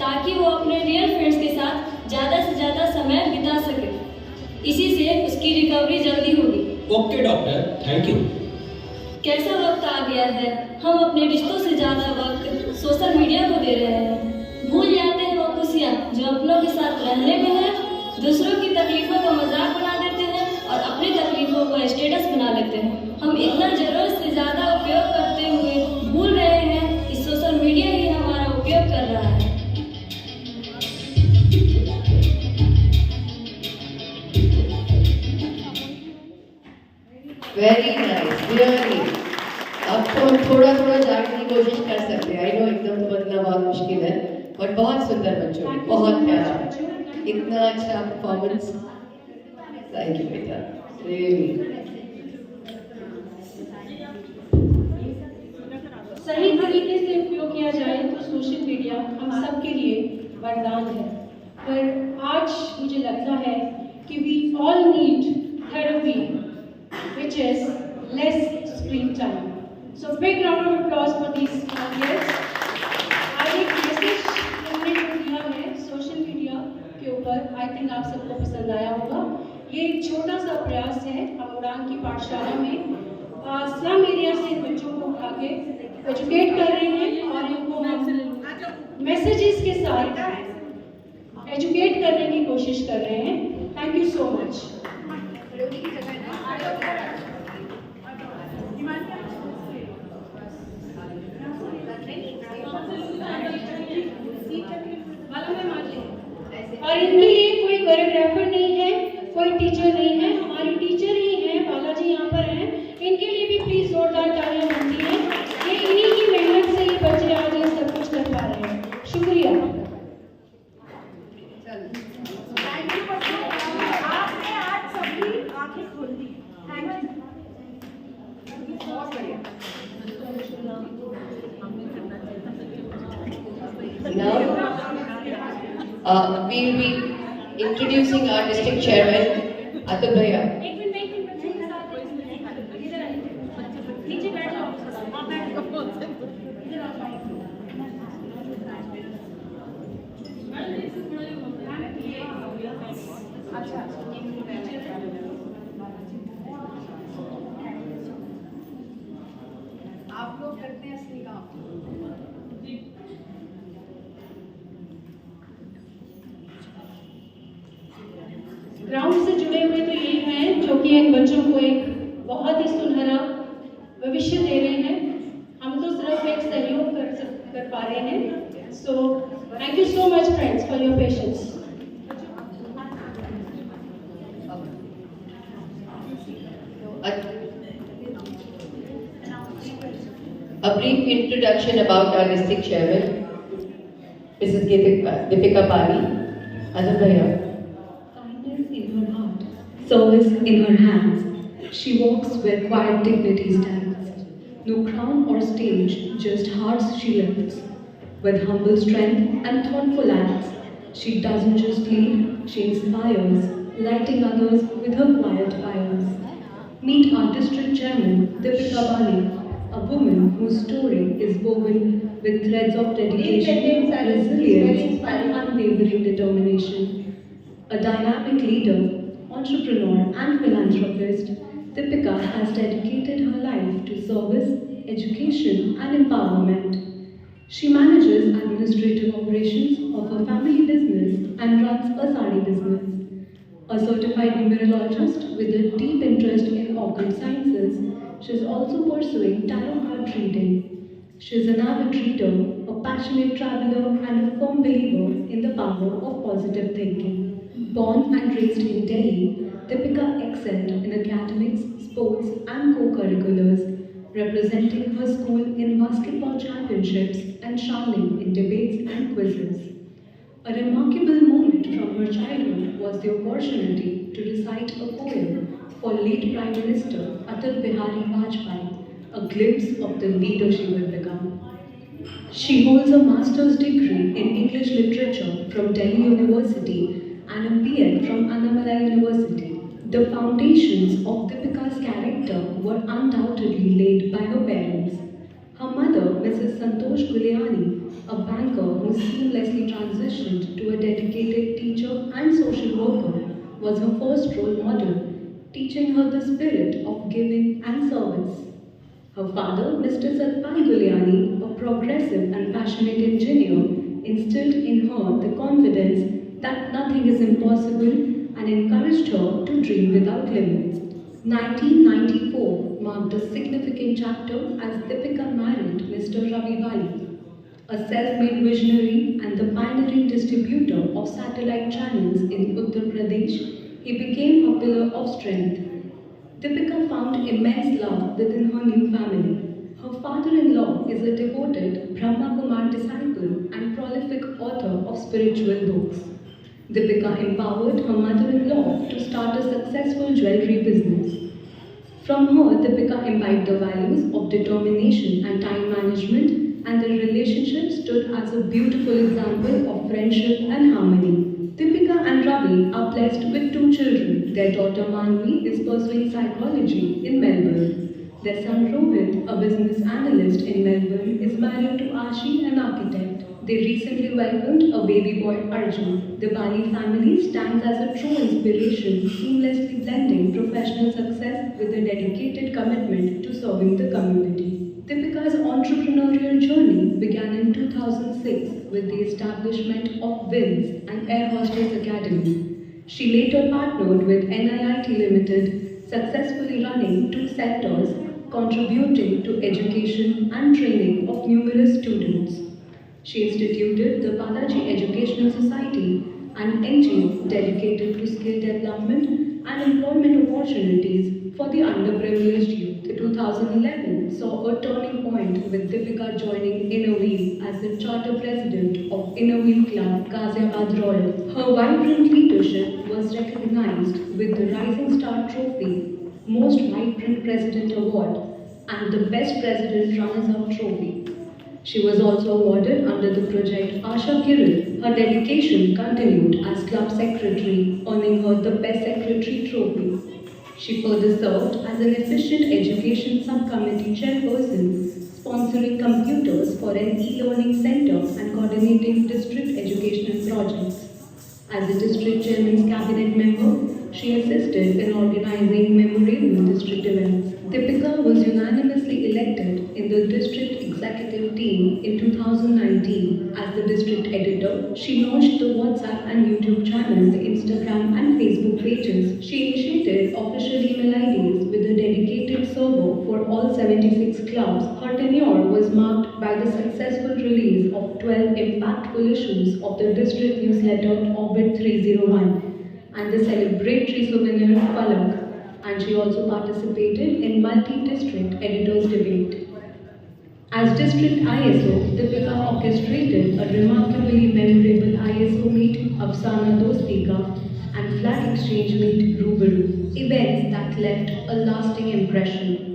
ताकि वो अपने रियल फ्रेंड्स के साथ ज़्यादा से ज़्यादा समय बिता सके। इसी से उसकी रिकवरी जल्दी होगी। Okay doctor, thank you. कैसा वक्त आ गया है, हम अपने रिश्तों से ज़्यादा वक्त सोशल मीडिया को दे रहे हैं। भूल जाते हैं वो खुशियाँ जो अपनों के साथ रहने में है, दूसरों की तकलीफों का मजाक बना देते हैं और अपनी तकलीफों को स्टेटस बना लेते हैं। हम इतना ज़रूरत से ज़्यादा उपयोग करते हुए भूल रहे हैं कि सोशल मीडिया ही हमारा उपयोग कर रहा है। Very nice, really. अब तो हम थोड़ा थोड़ा जानने की कोशिश कर सकते हैं। आई नो एकदम तो बदलना बहुत मुश्किल है, बट बहुत सुंदर बच्चों, बहुत प्यारा, इतना अच्छा परफॉर्मेंस। थैंक यू बेटा, रियली। सही तरीके से उपयोग किया जाए तो सोशल मीडिया हम सब के लिए वरदान है, पर आज मुझे लगता है कि we all need therapy which is less screen time. So big round of applause for these guests. आज एक मैसेज हमने जो दिया है सोशल मीडिया के ऊपर, आई थिंक आप सबको पसंद आया होगा। ये एक छोटा सा प्रयास है, हम उड़ान की पाठशाला में स्लम एरिया से बच्चों को उठा के एजुकेट कर रहे हैं और इनको हम मैसेजेस के साथ एजुकेट करने की कोशिश कर रहे हैं। Thank you so much. और इनके लिए कोई कोरियोग्राफर नहीं है, कोई टीचर नहीं है, हमारी टीचर ही हैं, बालाजी यहाँ पर हैं। इनके लिए भी प्लीज जोरदार तालियां बनती हैं। ये इन्हीं की मेहनत से ये बच्चे आज ये सब कुछ कर पा रहे हैं। शुक्रिया। आपने आज सबकी आंखें खोल दी। थैंक यू, बहुत बढ़िया। Now, we will be introducing our district chairman, Atul Bhaiya. आप लोग करते हैं असली काम। ग्राउंड से जुड़े हुए तो ये हैं जो कि एक बच्चों को एक बहुत ही सुनहरा भविष्य दे रहे हैं। हम तो सिर्फ एक सहयोग कर पा रहे हैं। So thank you so much friends for your patience. A brief introduction about our district chairman, Mrs. Deepika Pali. Atul Bhaiya. Kindness in her heart, service in her hands. She walks where quiet dignity stands. No crown or stage, just hearts she lifts. With humble strength and thoughtful acts, she doesn't just lead, she inspires, lighting others with her quiet fires. Meet our district chairman, Deepika Pali, a woman whose story is woven with threads of dedication, resilience, and unwavering determination. A dynamic leader, entrepreneur, and philanthropist, Deepika has dedicated her life to service, education, and empowerment. She manages administrative operations of her family business and runs a sari business. A certified numerologist with a deep interest in occult sciences, she is also pursuing tarot card reading. She is an avid reader, a passionate traveler, and a firm believer in the power of positive thinking. Born and raised in Delhi, Deepika excelled in academics, sports, and co-curriculars, representing her school in basketball championships and shining in debates and quizzes. A remarkable moment from her childhood was the opportunity to recite a poem for late Prime Minister Atal Bihari Vajpayee, a glimpse of the leader she will become. She holds a master's degree in English literature from Delhi University and a B.Ed from Annamalai University. The foundations of Deepika's character were undoubtedly laid by her parents. Her mother, Mrs. Santosh Guliani, a banker who seamlessly transitioned to a dedicated teacher and social worker, was her first role model, teaching her the spirit of giving and service. Her father, Mr. Satpal Guliani, a progressive and passionate engineer, instilled in her the confidence that nothing is impossible and encouraged her to dream without limits. 1994 marked a significant chapter as Deepika married Mr. Ravi Bali, a self-made visionary and the pioneering distributor of satellite channels in Uttar Pradesh. He became a pillar of strength. Deepika found immense love within her new family. Her father-in-law is a devoted Brahma Kumar disciple and prolific author of spiritual books. Deepika empowered her mother-in-law to start a successful jewelry business. From her, Deepika imbibed the values of determination and time management, and their relationship stood as a beautiful example of friendship and harmony. Deepika and Ravi are blessed with 2 children. Their daughter Manvi is pursuing psychology in Melbourne. Their son Rohit, a business analyst in Melbourne, is married to Ashi, an architect. They recently welcomed a baby boy, Arjun. The Bali family stands as a true inspiration, seamlessly blending professional success with a dedicated commitment to serving the community. Deepika's entrepreneurial journey began in 2006 with the establishment of WINS, an air hostess academy. She later partnered with NIIT Limited, successfully running 2 sectors, contributing to education and training of numerous students. She instituted the Balaji Educational Society, an NGO dedicated to skill development and employment opportunities for the underprivileged youth. 2011 saw a turning point with Deepika joining Innovate as the charter president of Innovate Club Ghaziabad Royal. Her vibrant leadership was recognized with the Rising Star Trophy, Most Vibrant President Award, and the Best President Runners-Up Trophy. She was also awarded under the project Asha Kiran. Her dedication continued as club secretary, earning her the Best Secretary Trophy. She further served as an efficient education subcommittee chairperson, sponsoring computers for an e-learning center and coordinating district educational projects. As a district chairman's cabinet member, she assisted in organizing memorable district events. Deepika was unanimously elected in the district executive team in 2019 as the district editor. She launched the WhatsApp and YouTube channel, the Instagram and Facebook pages. She initiated official email IDs with a dedicated server for all 76 clubs. Her tenure was marked by the successful release of 12 impactful issues of the district newsletter Orbit 301 and the celebratory souvenir Palak, and she also participated in multi-district editors' debate. As district ISO, Deepika orchestrated a remarkably memorable ISO meet Afsana Dostika and flag exchange meet Rubaru, events that left a lasting impression.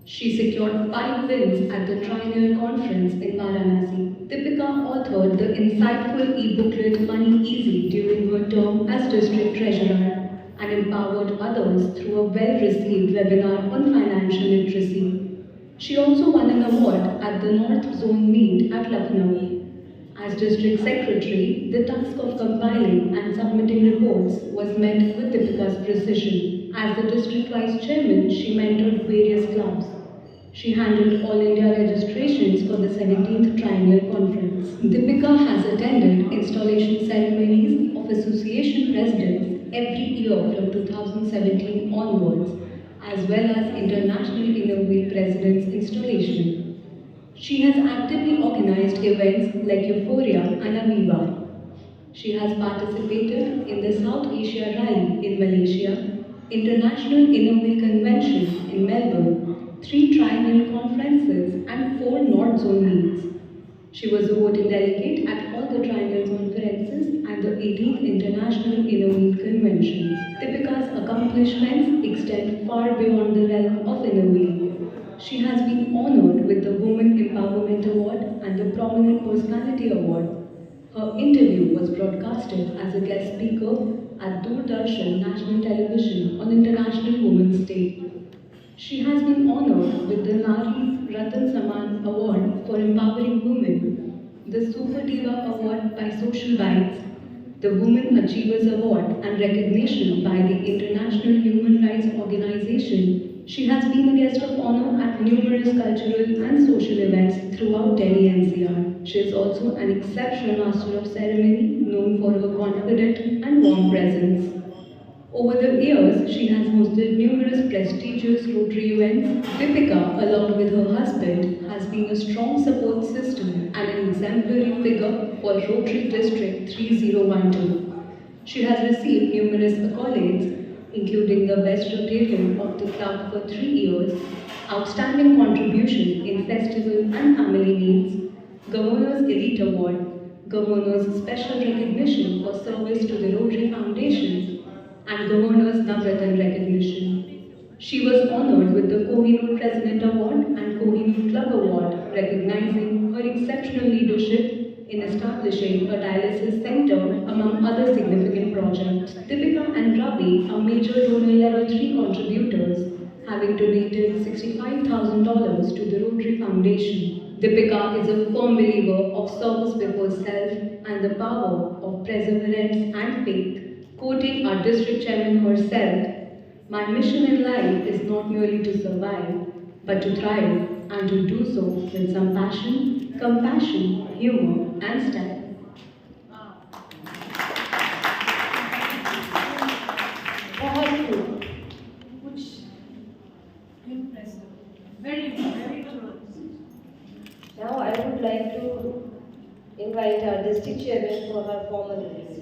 She secured 5 wins at the Triennial Conference in Varanasi. Deepika authored the insightful e-booklet Money Easy during her term as district treasurer and empowered others through a well-received webinar on financial literacy. She also won an award at the North Zone Meet at Lucknow. As district secretary, the task of compiling and submitting reports was met with Deepika's precision. As the district vice chairman, she mentored various clubs. She handled all India registrations for the 17th Triennial Conference. Deepika has attended installation ceremonies of association presidents every year from 2017 onwards, as well as International Innovate President's installation. She has actively organized events like Euphoria and Aviva. She has participated in the South Asia Rally in Malaysia, International Innovate Convention in Melbourne, 3 Triennial Conferences and 4 North Zone meets. She was a voting delegate at all the Triennial Conferences and the 18th International Innovate Conventions. Deepika's accomplishments extend far beyond the realm of Innovate. She has been honored with the Women Empowerment Award and the Prominent Personality Award. Her interview was broadcasted as a guest speaker at Doordarshan National Television on International Women's Day. She has been honored with the Nari Ratan Saman Award for Empowering Women, the Super Diva Award by Social Bites, the Women Achievers Award and recognition by the International Human Rights Organization. She has been a guest of honor at numerous cultural and social events throughout Delhi NCR. She is also an exceptional master of ceremony, known for her confident and warm presence. Over the years, she has hosted numerous prestigious Rotary events. Deepika, along with her husband, has been a strong support system and an exemplary figure for Rotary District 3012. She has received numerous accolades including the Best Rotarian of the club for 3 years, Outstanding Contribution in Festival and Family Needs, Governor's Elite Award, Governor's Special Recognition for Service to the Rotary Foundation, and Governor's Navratan Recognition. She was honored with the Kohinoor President Award and Kohinoor Club Award, recognizing her exceptional leadership in establishing a dialysis center among other significant projects. Deepika and Ravi are major donor level 3 contributors, having donated $65,000 to the Rotary Foundation. Deepika is a firm believer of service before self and the power of perseverance and faith. Quoting our district chairman herself, "My mission in life is not merely to survive, but to thrive, and to do so with some passion, compassion, humor, and style." Very true. Now I would like to invite our district chairman for her formal address.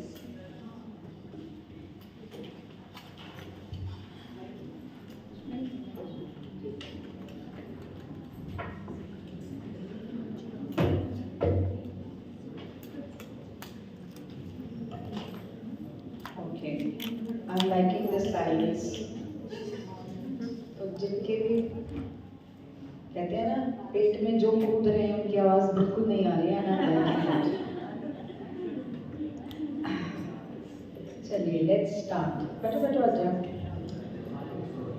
Okay, I'm liking the silence. तो जिनके भी कहते हैं ना पेट में जो कूद रहे हैं उनकी आवाज बिल्कुल नहीं आ रही है ना। चलिए लेट्स स्टार्ट। बैठो बैठो आ जाओ।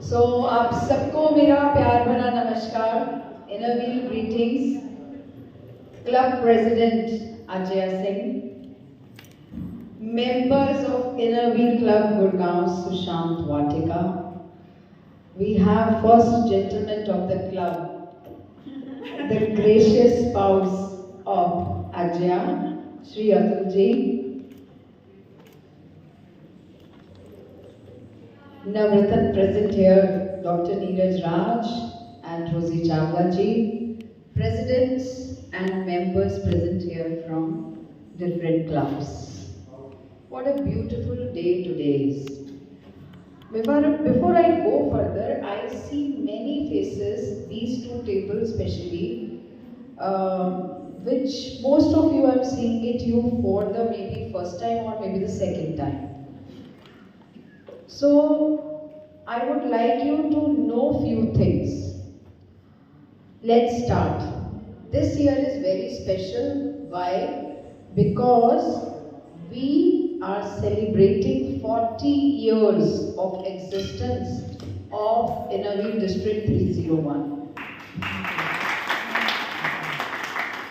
सो आप सबको मेरा प्यार भरा नमस्कार। Inner wheel greetings. Club president Ajay Singh, members of Inner Wheel Club Gurgaon Sushant Vatika. We have first gentleman of the club, the gracious spouse of Ajaya, Shri Atul Ji. Navratan present here, Dr. Neeraj Raj and Rosie Chawla Ji. Presidents and members present here from different clubs. What a beautiful day today is. Before I go further, I see many faces, these two tables especially, which most of you are seeing it you for the maybe first time or maybe the second time. So I would like you to know few things. Let's start. This year is very special. Why? Because we are celebrating 40 years of existence of Inner Wheel District 301.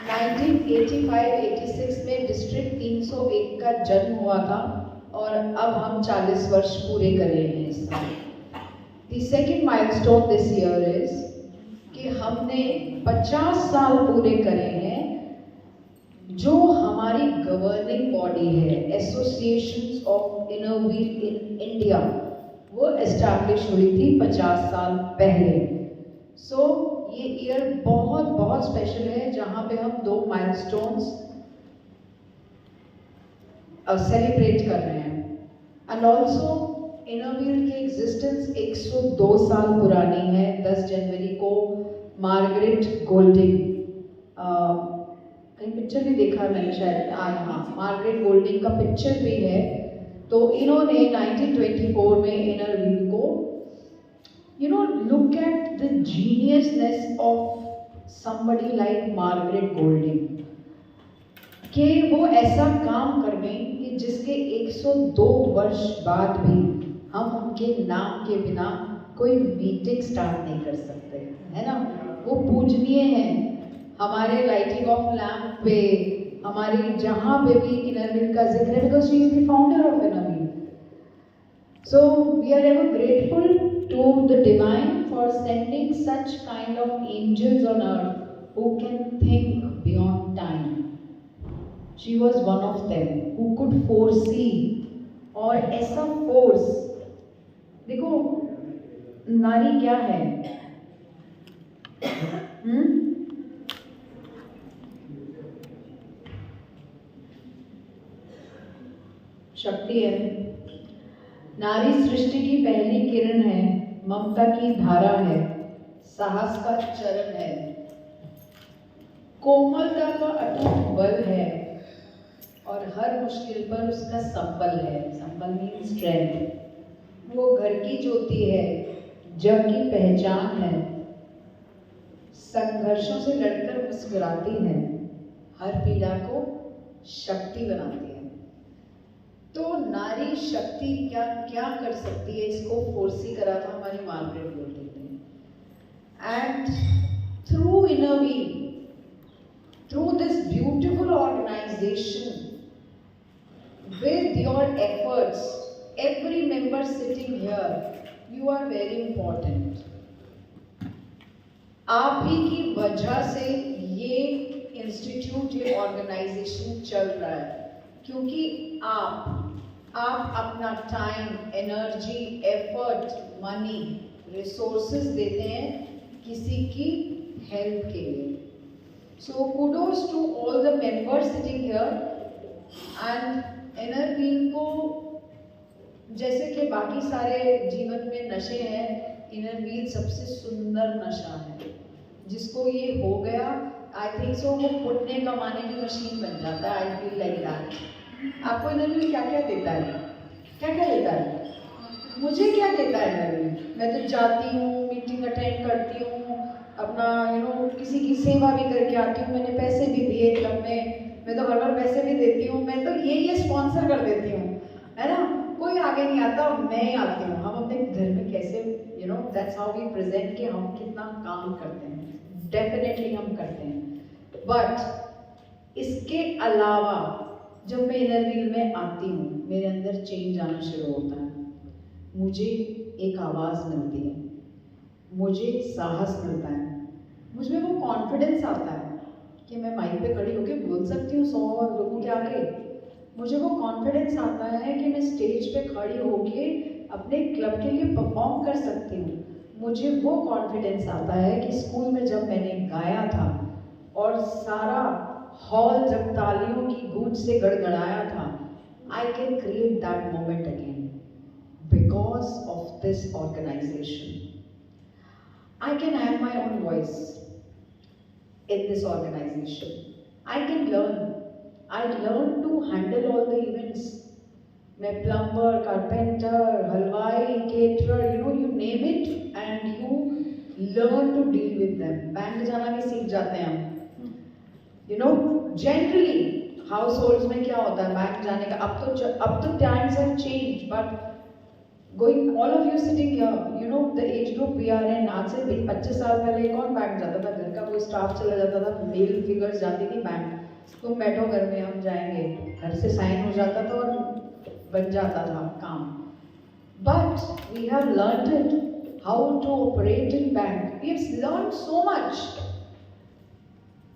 1985-86 में district 301 का जन्म हुआ था और अब हम 40 वर्ष पूरे कर रहे हैं इस साल। The second milestone this year is कि हमने 50 साल पूरे करे हैं जो हमारी गवर्निंग बॉडी है, associations of inner wheel in India, वो एस्टैब्लिश हुई थी 50 साल पहले। सो ये ईयर बहुत बहुत स्पेशल है जहाँ पे हम 2 माइलस्टोन्स सेलिब्रेट कर रहे हैं। एंड ऑल्सो इनर व्हील की एग्जिस्टेंस 102 साल पुरानी है। 10 जनवरी को मार्गरेट गोल्डिंग, कहीं पिक्चर भी देखा है मैंने शायद, हाँ, मार्गरेट गोल्डिंग का पिक्चर भी है। तो इन्होंने 1924 में इनर व्हील को, look at the geniusness of somebody like Margaret Golding, कि वो ऐसा काम कर गई कि जिसके 102 वर्ष बाद भी हम उनके नाम के बिना कोई मीटिंग स्टार्ट नहीं कर सकते, है ना। वो पूजनीय हैं। हमारे लाइटिंग ऑफ लैम्प पे, हमारे जहाँ पे भी इनर व्हील का जिक्र है, because she is the founder of inner wheel. So we are ever grateful to the divine for sending such kind of angels on earth who can think beyond time. She was one of them who could foresee. और ऐसा force, देखो नारी क्या है, शक्ति है। नारी सृष्टि की पहली किरण है, ममता की धारा है, साहस का चरण है, कोमलता का अटूट बल है और हर मुश्किल पर उसका संबल है। संबल मीन्स स्ट्रेंथ। वो घर की ज्योति है, जग की पहचान है, संघर्षों से लड़कर मुस्कुराती है, हर पीड़ा को शक्ति बनाती है। तो नारी शक्ति क्या क्या कर सकती है, इसको फोर्सी करा था हमारी मार्गरेट लोटेल ने। And through inner wheel, through this beautiful organization, with your efforts, every member sitting here, you are very important. आप ही की वजह से ये इंस्टीट्यूट, ये ऑर्गेनाइजेशन चल रहा है, क्योंकि आप अपना time, energy, effort, money, resources देते हैं किसी की हेल्प के लिए। So kudos to all the members sitting here and inner wheel को, जैसे कि बाकी सारे जीवन में नशे हैं, इनर व्हील सबसे सुंदर नशा है। जिसको ये हो गया, आई थिंक सो, वो पुण्य कमाने की मशीन बन जाता है। I feel like that. आपको इनर व्हील क्या क्या देता है? क्या क्या देता है? मुझे क्या देता है इनर व्हील? मैं तो जाती हूँ, मीटिंग अटेंड करती हूँ, अपना किसी की सेवा भी करके आती हूँ, मैंने पैसे भी दिए क्लब में, मैं तो हर बार पैसे भी देती हूँ, मैं तो ये स्पॉन्सर कर देती हूँ, है ना। कोई आगे नहीं आता, मैं ही आती हूँ। हम अपने घर में कैसे, दैट्स हाउ वी प्रेजेंट कि हम कितना काम करते हैं। डेफिनेटली हम करते हैं, बट इसके अलावा जब मैं इनर व्हील में आती हूँ, मेरे अंदर चेंज आना शुरू होता है। मुझे एक आवाज़ मिलती है, मुझे साहस मिलता है, मुझमें वो कॉन्फिडेंस आता है कि मैं माइक पे खड़ी होकर बोल सकती हूँ 100 लोगों के आगे। मुझे वो कॉन्फिडेंस आता है कि मैं स्टेज पे खड़ी होके अपने क्लब के लिए परफॉर्म कर सकती हूँ। मुझे वो कॉन्फिडेंस आता है कि स्कूल में जब मैंने गाया था और सारा हॉल जब तालियों की गूंज से गड़गड़ाया था, I can create that moment again because of this organisation. I can have my own voice in this organization. I can learn. I learn to handle all the events. मैं plumber, carpenter, halwai, caterer, you name it, and you learn to deal with them. Bank जाना भी सीख जाते हैं हम। Generally households में क्या होता है बैंक जाने का? अब तो times have changed, but going, all of you sitting here, the age group we are in, आज से 25 साल पहले कौन बैंक जाता था? घर का कोई स्टाफ चला जाता था, मेल फिगर्स जाती थी बैंक। तुम बैठो घर में, हम जाएंगे, घर से साइन हो जाता था और बन जाता था काम। But we have learned it, how to operate in bank. We have learned so much.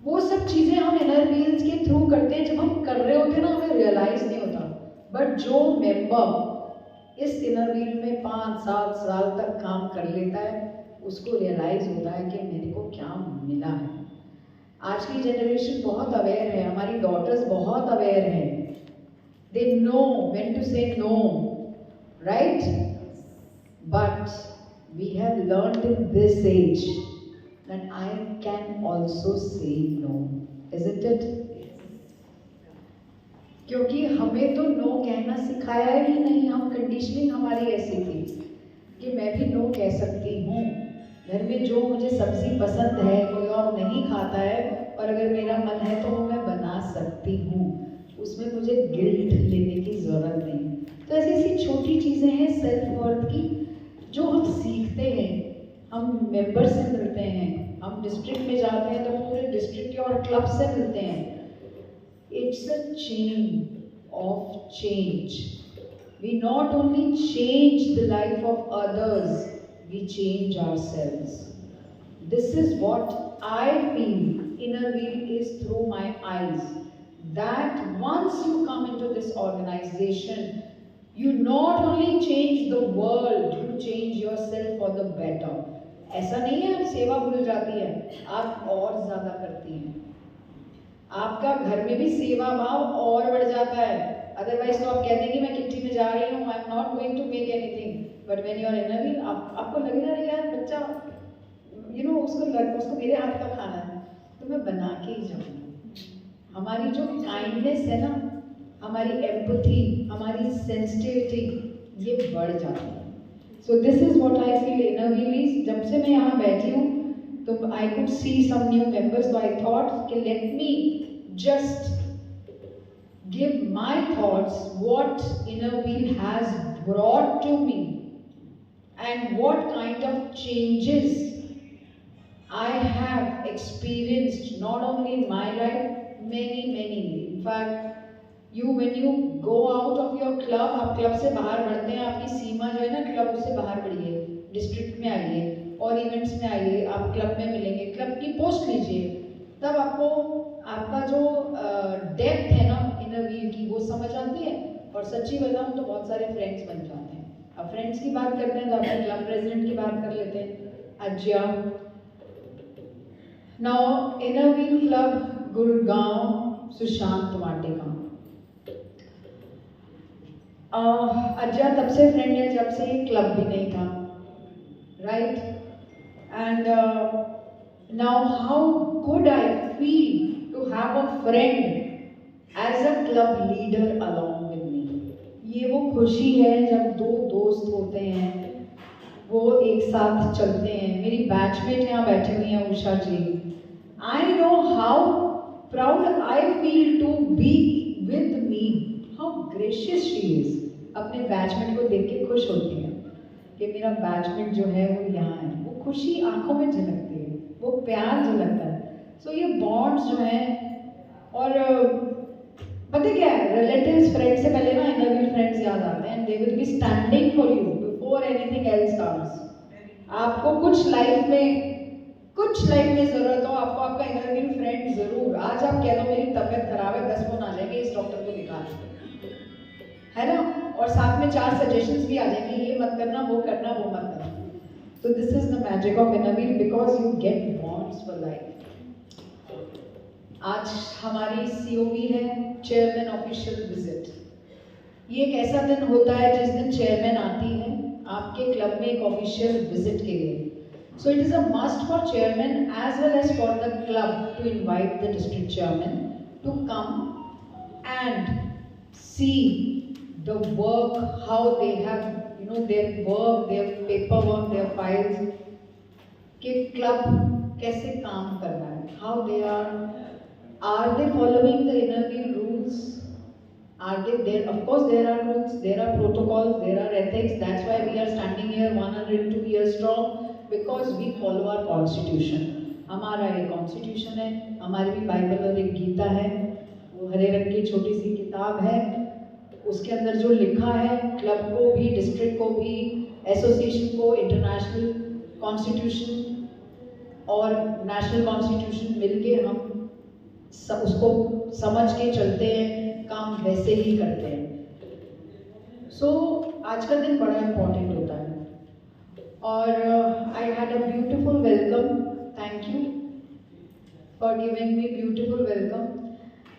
वो सब चीजें हम इनर व्हील्स के थ्रू करते हैं। जब हम कर रहे होते हैं ना, हमें रियलाइज नहीं होता, बट जो मेंबर इस इनर व्हील में 5-7 साल तक काम कर लेता है, उसको रियलाइज होता है कि मेरे को क्या मिला है। आज की जनरेशन बहुत अवेयर है, हमारी डॉटर्स बहुत अवेयर हैं। They know when to say no, right? But we have learned in this age that I can also say no, isn't it? क्योंकि हमें तो नो कहना सिखाया ही नहीं। हम कंडीशनिंग हमारी ऐसी थी कि मैं भी नो कह सकती हूँ। घर में जो मुझे सब्जी पसंद है कोई और नहीं खाता है, और अगर मेरा मन है तो वो मैं बना सकती हूँ, उसमें मुझे गिल्ट लेने की ज़रूरत नहीं। तो ऐसी ऐसी छोटी चीज़ें हैं सेल्फ वर्थ की, जो हम सीखते हैं। हम मेंबर से मिलते हैं, हम डिस्ट्रिक्ट में जाते हैं तो पूरे डिस्ट्रिक्ट और क्लब से मिलते हैं। It's a chain of change. We not only change the life of others, we change ourselves. This is what I feel inner wheel is through my eyes. That once you come into this organization, you not only change the world, you change yourself for the better. ऐसा नहीं है आप सेवा भूल जाती है, आप और ज़्यादा करती हैं। आपका घर में भी सेवा भाव और बढ़ जाता है। अदरवाइज तो आप कहते हैं कि मैं किट्टी में जा रही हूँ, I am not going to make anything, but when you are inner wheel आपको लगेगा ना यार बच्चा उसको मेरे हाथ का खाना है तो मैं बना के ही जाऊँगी। हमारी जो काइंडनेस है ना, हमारी एम्पैथी, हमारी सेंसिटिविटी, ये बढ़ जाती है। So this is what I feel inner wheel is. जब से मैं यहाँ बैठी हूँ तो I could see some new members, so I thought कि let me just give my thoughts what inner wheel has brought to me and what kind of changes I have experienced not only in my life, many. In fact, when you go out of your club, आप club से बाहर बढ़ते हैं, आपकी सीमा जो है ना club उससे बाहर बढ़िए, डिस्ट्रिक्ट में आइए और इवेंट्स में आइए, आप क्लब में मिलेंगे, क्लब की पोस्ट लीजिए, तब आपको आपका जो डेप्थ है ना इनर व्हील की वो समझ आती है। और सच्ची बताऊं तो बहुत सारे फ्रेंड्स बन जाते हैं। अब फ्रेंड्स की बात करते हैं तो अपने क्लब प्रेसिडेंट की बात कर लेते हैं, अज्या। Now inner wheel club Gurgaon, Sushant Vatika. अज्जा तब से फ्रेंड है जब से ये क्लब भी नहीं था, right? And now how good I feel to have a friend as a club leader along with me. ये वो खुशी है जब दो दोस्त होते हैं, वो एक साथ चलते हैं। मेरी बैचमेट यहाँ बैठी हुई हैं Usha ji. I know how proud I feel to be with me, how gracious she is. अपने बैचमेट को देख के खुश होती है कि मेरा बैचमेट जो है वो यहाँ है। वो खुशी आंखों में झलकती है, वो प्यार झलकता है। सो ये बॉन्ड्स जो हैं, और पता क्या है, रिलेटिव्स फ्रेंड्स से पहले ना इनर व्हील फ्रेंड्स याद आते हैं। They will be standing for you before anything else comes. आपको कुछ लाइफ में जरूरत हो, आपको आपका इनर व्हील फ्रेंड जरूर। आज आप कह दो मेरी तबीयत खराब है, 10 फोन आ जाएंगे, इस डॉक्टर को दिखा दो, है ना? और साथ में 4 सजेशंस भी आ जाएंगे, ये मत करना, वो करना, वो मत करना। तो this is the magic of inner wheel, because you get bonds for life. आज हमारी COV है चेयरमैन ऑफिशियल विजिट। ये एक ऐसा दिन होता है जिस दिन चेयरमैन आती है आपके क्लब में एक ऑफिशियल विजिट के लिए। So it is a must for chairman as well as for the club to invite the district chairman to come and see the work, how they have, their work, their paperwork, their files, कि club कैसे काम कर रहा है, how they are they following the inner wheel rules? Are they there? Of course there are rules, there are protocols, there are ethics. That's why we are standing here 102 years strong, because we follow our constitution. हमारा एक constitution है, हमारी भी Bible और एक गीता है, वो हरे रंग की छोटी सी किताब है। उसके अंदर जो लिखा है, क्लब को भी, डिस्ट्रिक्ट को भी, एसोसिएशन को, इंटरनेशनल कॉन्स्टिट्यूशन और नेशनल कॉन्स्टिट्यूशन मिलके हम उसको समझ के चलते हैं, काम वैसे ही करते हैं। सो आज का दिन बड़ा इम्पोर्टेंट होता है। और I had a beautiful welcome, thank you for giving me beautiful welcome.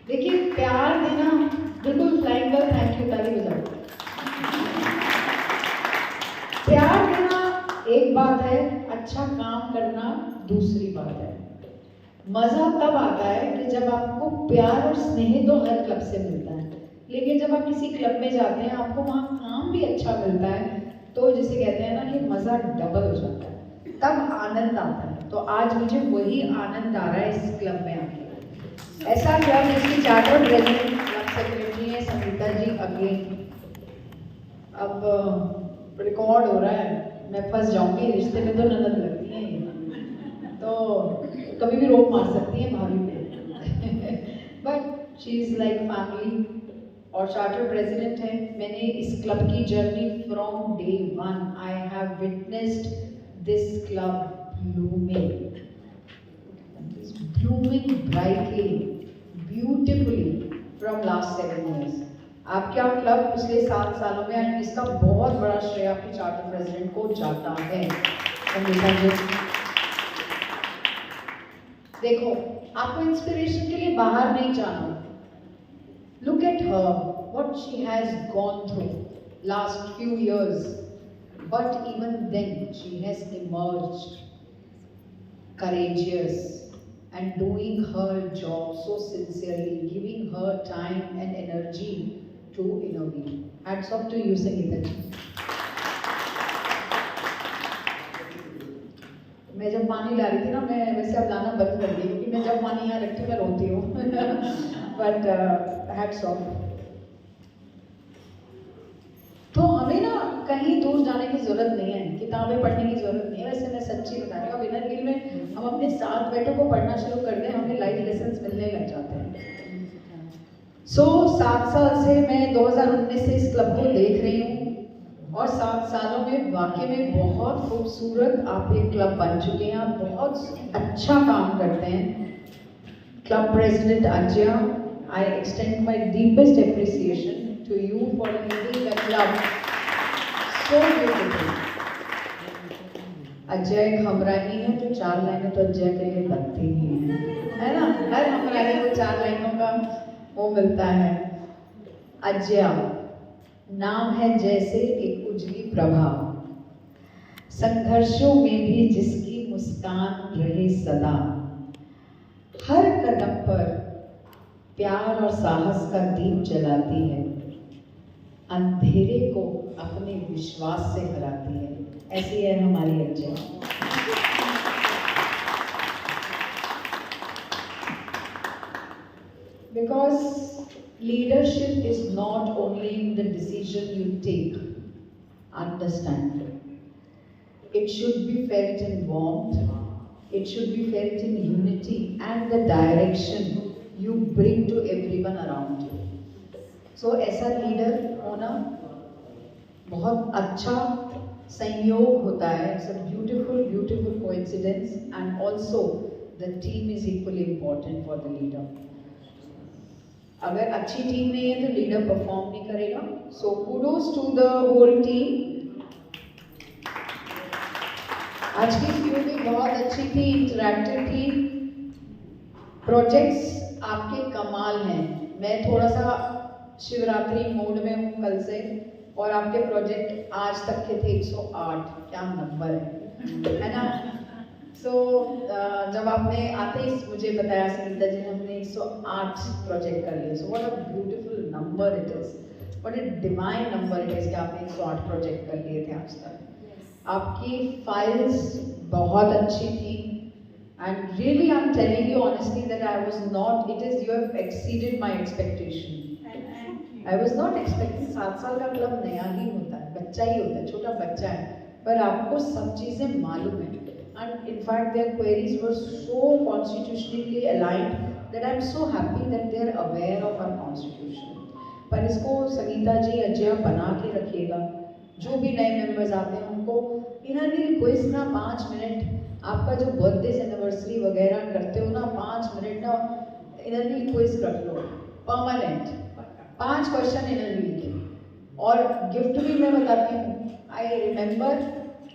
देखिए, प्यार देना बिल्कुल फ्लाइंग गर्ल, थैंक यू, ताली बजाओ। प्यार देना एक बात है, अच्छा काम करना दूसरी बात है। मजा तब आता है कि जब आपको प्यार और स्नेह तो हर क्लब से मिलता है, लेकिन जब आप किसी क्लब में जाते हैं आपको वहाँ काम भी अच्छा मिलता है, तो जिसे कहते हैं ना कि मजा डबल हो जाता है, तब आनंद आता है। तो आज मुझे वही आनंद आ रहा है इस क्लब में आके। ऐसा क्लब जिसकी चार्टर प्रेसिडेंट क्लब सेक्रेटरी है संगीता जी अगेन। अब रिकॉर्ड हो रहा है, मैं फंस जाऊंगी, रिश्ते में तो ननद लगती हैं, तो कभी भी रोक मार सकती हैं भाभी पे। But she is like family और चार्टर प्रेसिडेंट है। मैंने इस क्लब की journey from day 1 I have witnessed this club blooming brightly, beautifully from last 7 years. आपका क्लब पिछले 7 सालों में, एंड इसका बहुत बड़ा श्रेय आपके चार्टर प्रेसिडेंट को जाता है संगीता जी। देखो, आपको इंस्पिरेशन के लिए बाहर नहीं जाना। Look at her, what she has gone through last few years. But even then, she has emerged courageous and doing her job so sincerely, giving her time and energy to innovate. Hats off to you, Sangeeta ji. मैं जब पानी ला रही थी ना, मैं वैसे अब लाना बंद कर दी क्योंकि मैं जब पानी यहाँ रखती हूँ मैं रोती हूँ. But hats off. तो हमें ना कहीं दूर जाने की जरूरत नहीं है, किताबें पढ़ने की जरूरत नहीं है. वैसे मैं सच्ची बता रही हूँ, विनर गिल में हम अपने साथ बैठों को पढ़ना शुरू कर दें, हमें लाइफ लेसन्स मिलने लग जाते हैं. 7 साल से मैं 2019 से इस क्लब को देख रही हूँ और 7 सालों में वाकई में बहुत खूबसूरत आप एक क्लब बन चुके हैं. आप बहुत अच्छा काम करते हैं. Club president Ajay, I extend my deepest appreciation to you for leading the club so beautifully. Ajay Hamrani है, जो 4 लाइनें तो अजय के लिए बनती ही है ना. हर हमरानी को 4 लाइनों का वो मिलता है. अजय नाम है जैसे एक उजली प्रभा, संघर्षों में भी जिसकी मुस्कान रहे सदा, हर कदम पर प्यार और साहस का दीप जलाती है, अंधेरे को अपने विश्वास से हराती है. ऐसी है हमारी Ajay. Because leadership is not only in the decision you take, understand. It should be felt in warmth, it should be felt in unity and the direction you bring to everyone around you. So ऐसा leader होना बहुत अच्छा संयोग होता है. It's a beautiful, beautiful coincidence, and also the team is equally important for the leader. अगर अच्छी team नहीं है तो लीडर परफॉर्म नहीं करेगा. So kudos to the whole team. आज की मीटिंग बहुत अच्छी थी, इंटरैक्टिव थी. प्रोजेक्ट्स आपके कमाल हैं. मैं थोड़ा सा शिवरात्रि मोड में हूँ कल से, और आपके प्रोजेक्ट आज तक के थे 108. क्या नंबर है ना. सो जब आपने आते ही मुझे बताया संगीता जी, हमने 108 प्रोजेक्ट कर लिए. So what a beautiful number it is, what a divine number it is कि आपने 108 प्रोजेक्ट कर लिए थे आज तक. आपकी फाइल्स बहुत अच्छी थी, and really I am telling you honestly that I was not, it is, you have exceeded my expectation. I was not expecting. 7 साल का क्लब नया ही होता है, बच्चा ही होता है, छोटा बच्चा है, पर आपको सब चीज़ें मालूम है. And in fact, their queries were so constitutionally aligned that I'm so happy that they are aware of our constitution. पर इसको संगीता जी अजय बना के रखिएगा. जो भी नए मेंबर्स आते हैं उनको इनर व्हील क्विज ना 5 मिनट, आपका जो बर्थडे एनिवर्सरी वगैरह करते हो ना 5 मिनट ना इनर व्हील क्विज रख लो परमानेंट. 5 क्वेश्चन इनर व्हील के, और गिफ्ट भी मैं बताती हूँ. आई रिमेंबर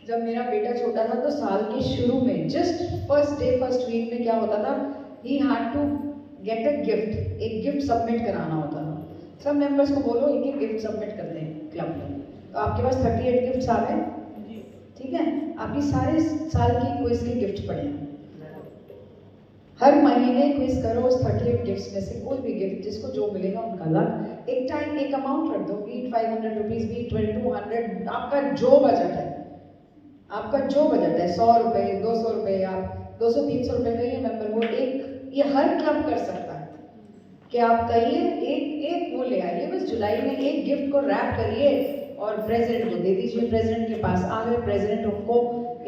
जब मेरा बेटा छोटा था तो साल के शुरू में just first day first week में क्या होता था, he had to get a gift. एक गिफ्ट सबमिट कराना होता था. सब मेंबर्स को बोलो एक गिफ्ट सबमिट कर दें क्लब में. तो आपके पास 38 गिफ्ट्स आ गए, ठीक है. आपकी सारे साल की क्विज के गिफ्ट पड़े हैं. हर महीने क्विज करो, उस 38 गिफ्ट्स में से कोई भी गिफ्ट जिसको जो मिलेगा उनका लग. एक टाइम एक अमाउंट रख दो, बी 500 रुपीज़, बी 2200, आपका जो बजट है, आपका जो बजट है, 100 रुपये, 200 रुपये, आप 200-300 रुपये कहिए मेंबर को. एक ये हर क्लब कर सकता है कि आप कहिए एक वो ले आइए, बस जुलाई में एक गिफ्ट को रैप करिए और प्रेसिडेंट को दे दीजिए. प्रेसिडेंट के पास आ गए, प्रेसिडेंट उनको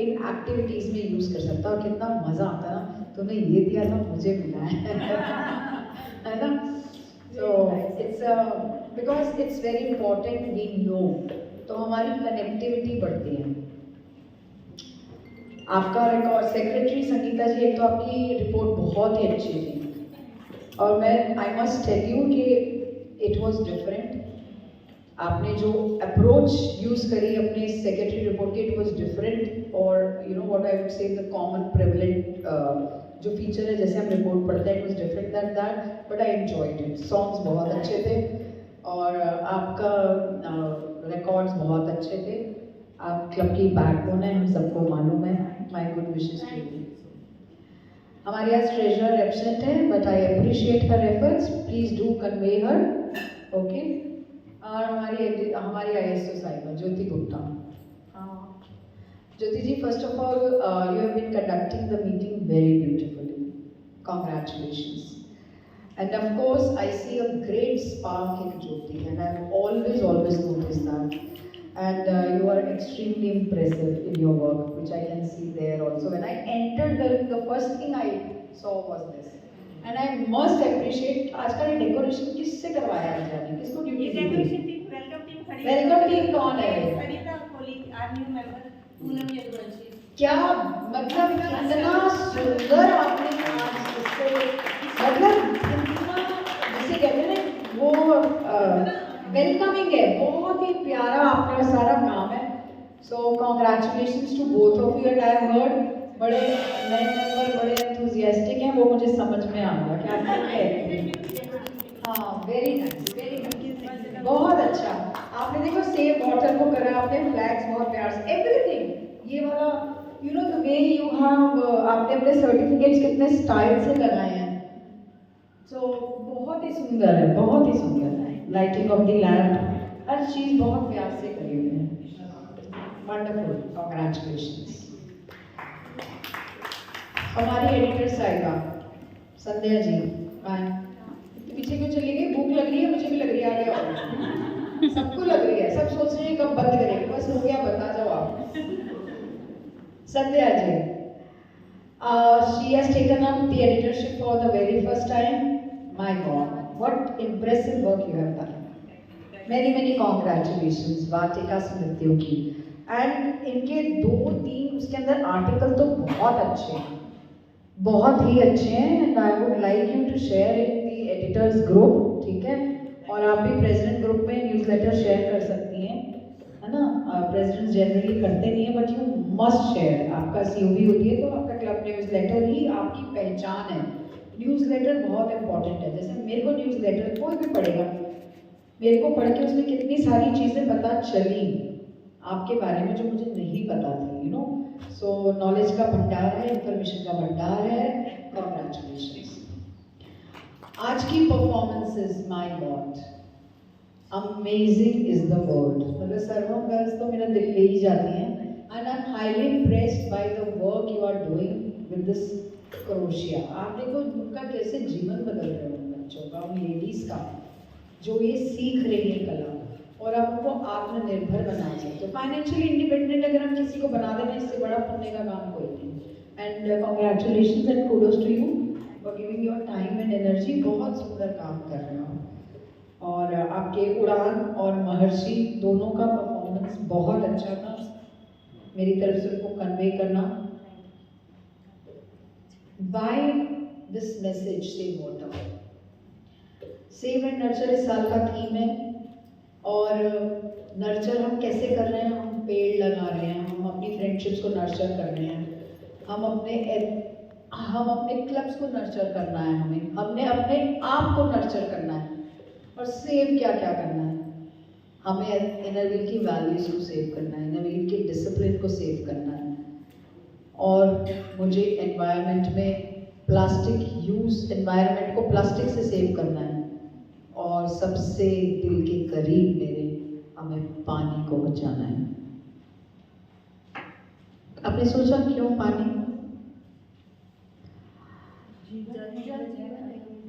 इन एक्टिविटीज में यूज कर सकता है. और कितना मजा आता है ना, तुमने ये दिया था मुझे मिला है ना. So it's because it's very important we know. तो हमारी कनेक्टिविटी बढ़ती है. आपका रिकॉर्ड सेक्रेटरी संगीता जी, एक तो आपकी रिपोर्ट बहुत ही अच्छी थी, और मैं आई मस्ट टेल यू कि इट वाज डिफरेंट. आपने जो अप्रोच यूज करी अपने सेक्रेटरी रिपोर्ट की, इट वाज डिफरेंट. और you know what I would say the common privilege जो फीचर है जैसे हम रिपोर्ट पढ़ते हैं, it was different that, but I enjoyed it. Songs बहुत अच्छे थे. और आपका रिकॉर्ड्स बहुत अच्छे थे। आप क्लब की बैकबोन है, हम सबको मालूम है। My good wishes to you. हमारे यहाँ ट्रेजरर एब्सेंट है, but I appreciate her efforts, please do convey her, okay. और हमारी ISO साहिबा Jyoti Gupta. Jyoti ji, first of all you have been conducting the meeting very beautifully, congratulations. And of course, I see a great spark in Jyoti, and I've always noticed that. And you are extremely impressive in your work, which I can see there also. When I entered, the first thing I saw was this. And I must appreciate, आज का ये decoration किससे करवाया है जाने? किसको duty दी गई? Welcome team कौन है? क्या मतलब कितना सुंदर आपने आज इसको मतलब जैसे कहते हैं ना वो वेलकमिंग है, बहुत ही प्यारा आपका सारा काम है। So congratulations to both of you. And I have heard बड़े नए मेंबर बड़े एंथुसियास्टिक हैं, वो मुझे समझ में आएगा क्या कहते। हाँ, वेरी नाइस, वेरी नाइस, बहुत अच्छा। आपने देखो सेव वाटर को करा, आपने फ्लैग्स बहुत प्यार से, एवरीथिंग ये वाला you know the way you have, आपने अपने सर्टिफिकेट्स कितने स्टाइल से लगाए हैं। सो बहुत ही सुंदर है, बहुत ही सुंदर है। लाइटिंग ऑफ द लैम्प, हर चीज बहुत प्यार से करी हुई है। Wonderful, congratulations. हमारी एडिटर साहिबा संध्या जी, पीछे क्यों चली गई? भूख लग रही है, मुझे भी लग रही है, आ गया सबको लग रही है, सब सोच रहे हैं कब बंद करेंगे, बस हो गया, बता जाओ आप। Sandhya ji, she has taken up the editorship for the very first time. My God, what impressive work you have done. Many congratulations, वाटिका स्मृतियों की। एंड इनके 2-3 उसके अंदर आर्टिकल तो बहुत अच्छे हैं, बहुत ही अच्छे हैं। And I would like you to share in the editors group, ठीक है? और आप भी प्रेसिडेंट ग्रुप में न्यूज़लेटर शेयर कर सकती हैं, है ना? प्रेसिडेंट जनरली करते नहीं है, बट यू मस्ट शेयर। आपका COB होती है तो आपका क्लब न्यूज़लेटर ही आपकी पहचान है। न्यूज़लेटर बहुत इंपॉर्टेंट है। जैसे मेरे को न्यूज़लेटर कोई भी पढ़ेगा, मेरे को पढ़ के उसमें कितनी सारी चीज़ें पता चली आपके बारे में जो मुझे नहीं पता थी, यू नो। सो नॉलेज का भंडार है, इंफॉर्मेशन का भंडार है। कॉन्ग्रेचुलेशंस। आज की performances, my God, amazing is the word. मतलब सर्वम गर्ल्स तो मेरा दिल ले ही जाती हैं। And I am highly impressed by the work you are doing with this crochet. आप देखो उनका कैसे जीवन बदल रहे हैं, उन बच्चों का, उन लेडीज का, जो ये सीख रही है कला, और आप उनको आत्मनिर्भर बना सकते हो, फाइनेंशियली इंडिपेंडेंट। अगर हम किसी को बना देना, इससे बड़ा पुण्य का काम कोई नहीं। And congratulations and kudos to you for giving your time and energy. बहुत सुंदर काम कर रहे हो। और आपके उड़ान और महर्षि दोनों का परफॉर्मेंस बहुत अच्छा था। मेरी तरफ से उनको कन्वे करना। By this message, save water, save and nurture इस साल का थीम है। और नर्चर हम कैसे कर रहे हैं? हम पेड़ लगा रहे हैं, हम अपनी फ्रेंडशिप्स को नर्चर कर रहे हैं, हम अपने क्लब्स को नर्चर करना है, हमने अपने आप को नर्चर करना है। और सेव क्या क्या करना है? हमें इनर व्हील की वैल्यूज को सेव करना है, इनर व्हील के डिसिप्लिन को सेव करना है। और मुझे एनवायरनमेंट में प्लास्टिक यूज, एनवायरनमेंट को प्लास्टिक से सेव करना है। और सबसे दिल के करीब मेरे, हमें पानी को बचाना है। आपने सोचा क्यों पानी?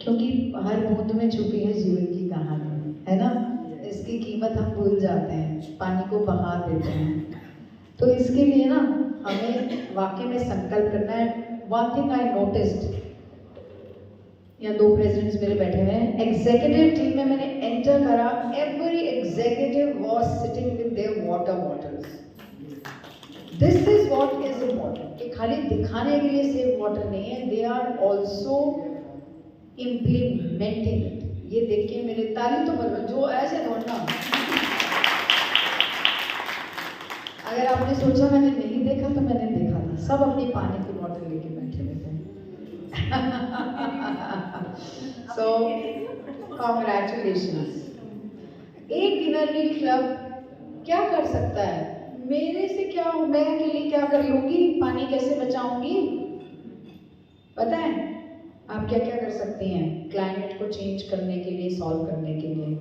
क्योंकि हर बूंद में छुपी है जीवन की कहानी, है ना? इसकी कीमत हम भूल जाते हैं, पानी को बहा देते हैं। तो इसके लिए ना हमें वाकई में संकल्प करना है। वन थिंग आई नोटिस्ड, यहाँ 2 प्रेसिडेंट्स मेरे बैठे हुए हैं। एग्जीक्यूटिव टीम में मैंने एंटर करा, every executive was sitting with their water bottles. This is what is important, कि खाली दिखाने के लिए सेव वाटर नहीं है, they are also implementing it. ये देख के मेरे ताली तो बदल, जो ऐसे दौड़ना। अगर आपने सोचा मैंने नहीं देखा, तो मैंने देखा था। सब अपनी पानी की बोतल लेके बैठे हुए थे। So, congratulations. एक इनर व्हील क्लब क्या कर सकता है? मेरे से क्या हो, मैं अकेली क्या कर लूंगी, पानी कैसे बचाऊंगी? पता है आप क्या क्या कर सकती हैं क्लाइमेट को चेंज करने के लिए, सॉल्व करने के लिए?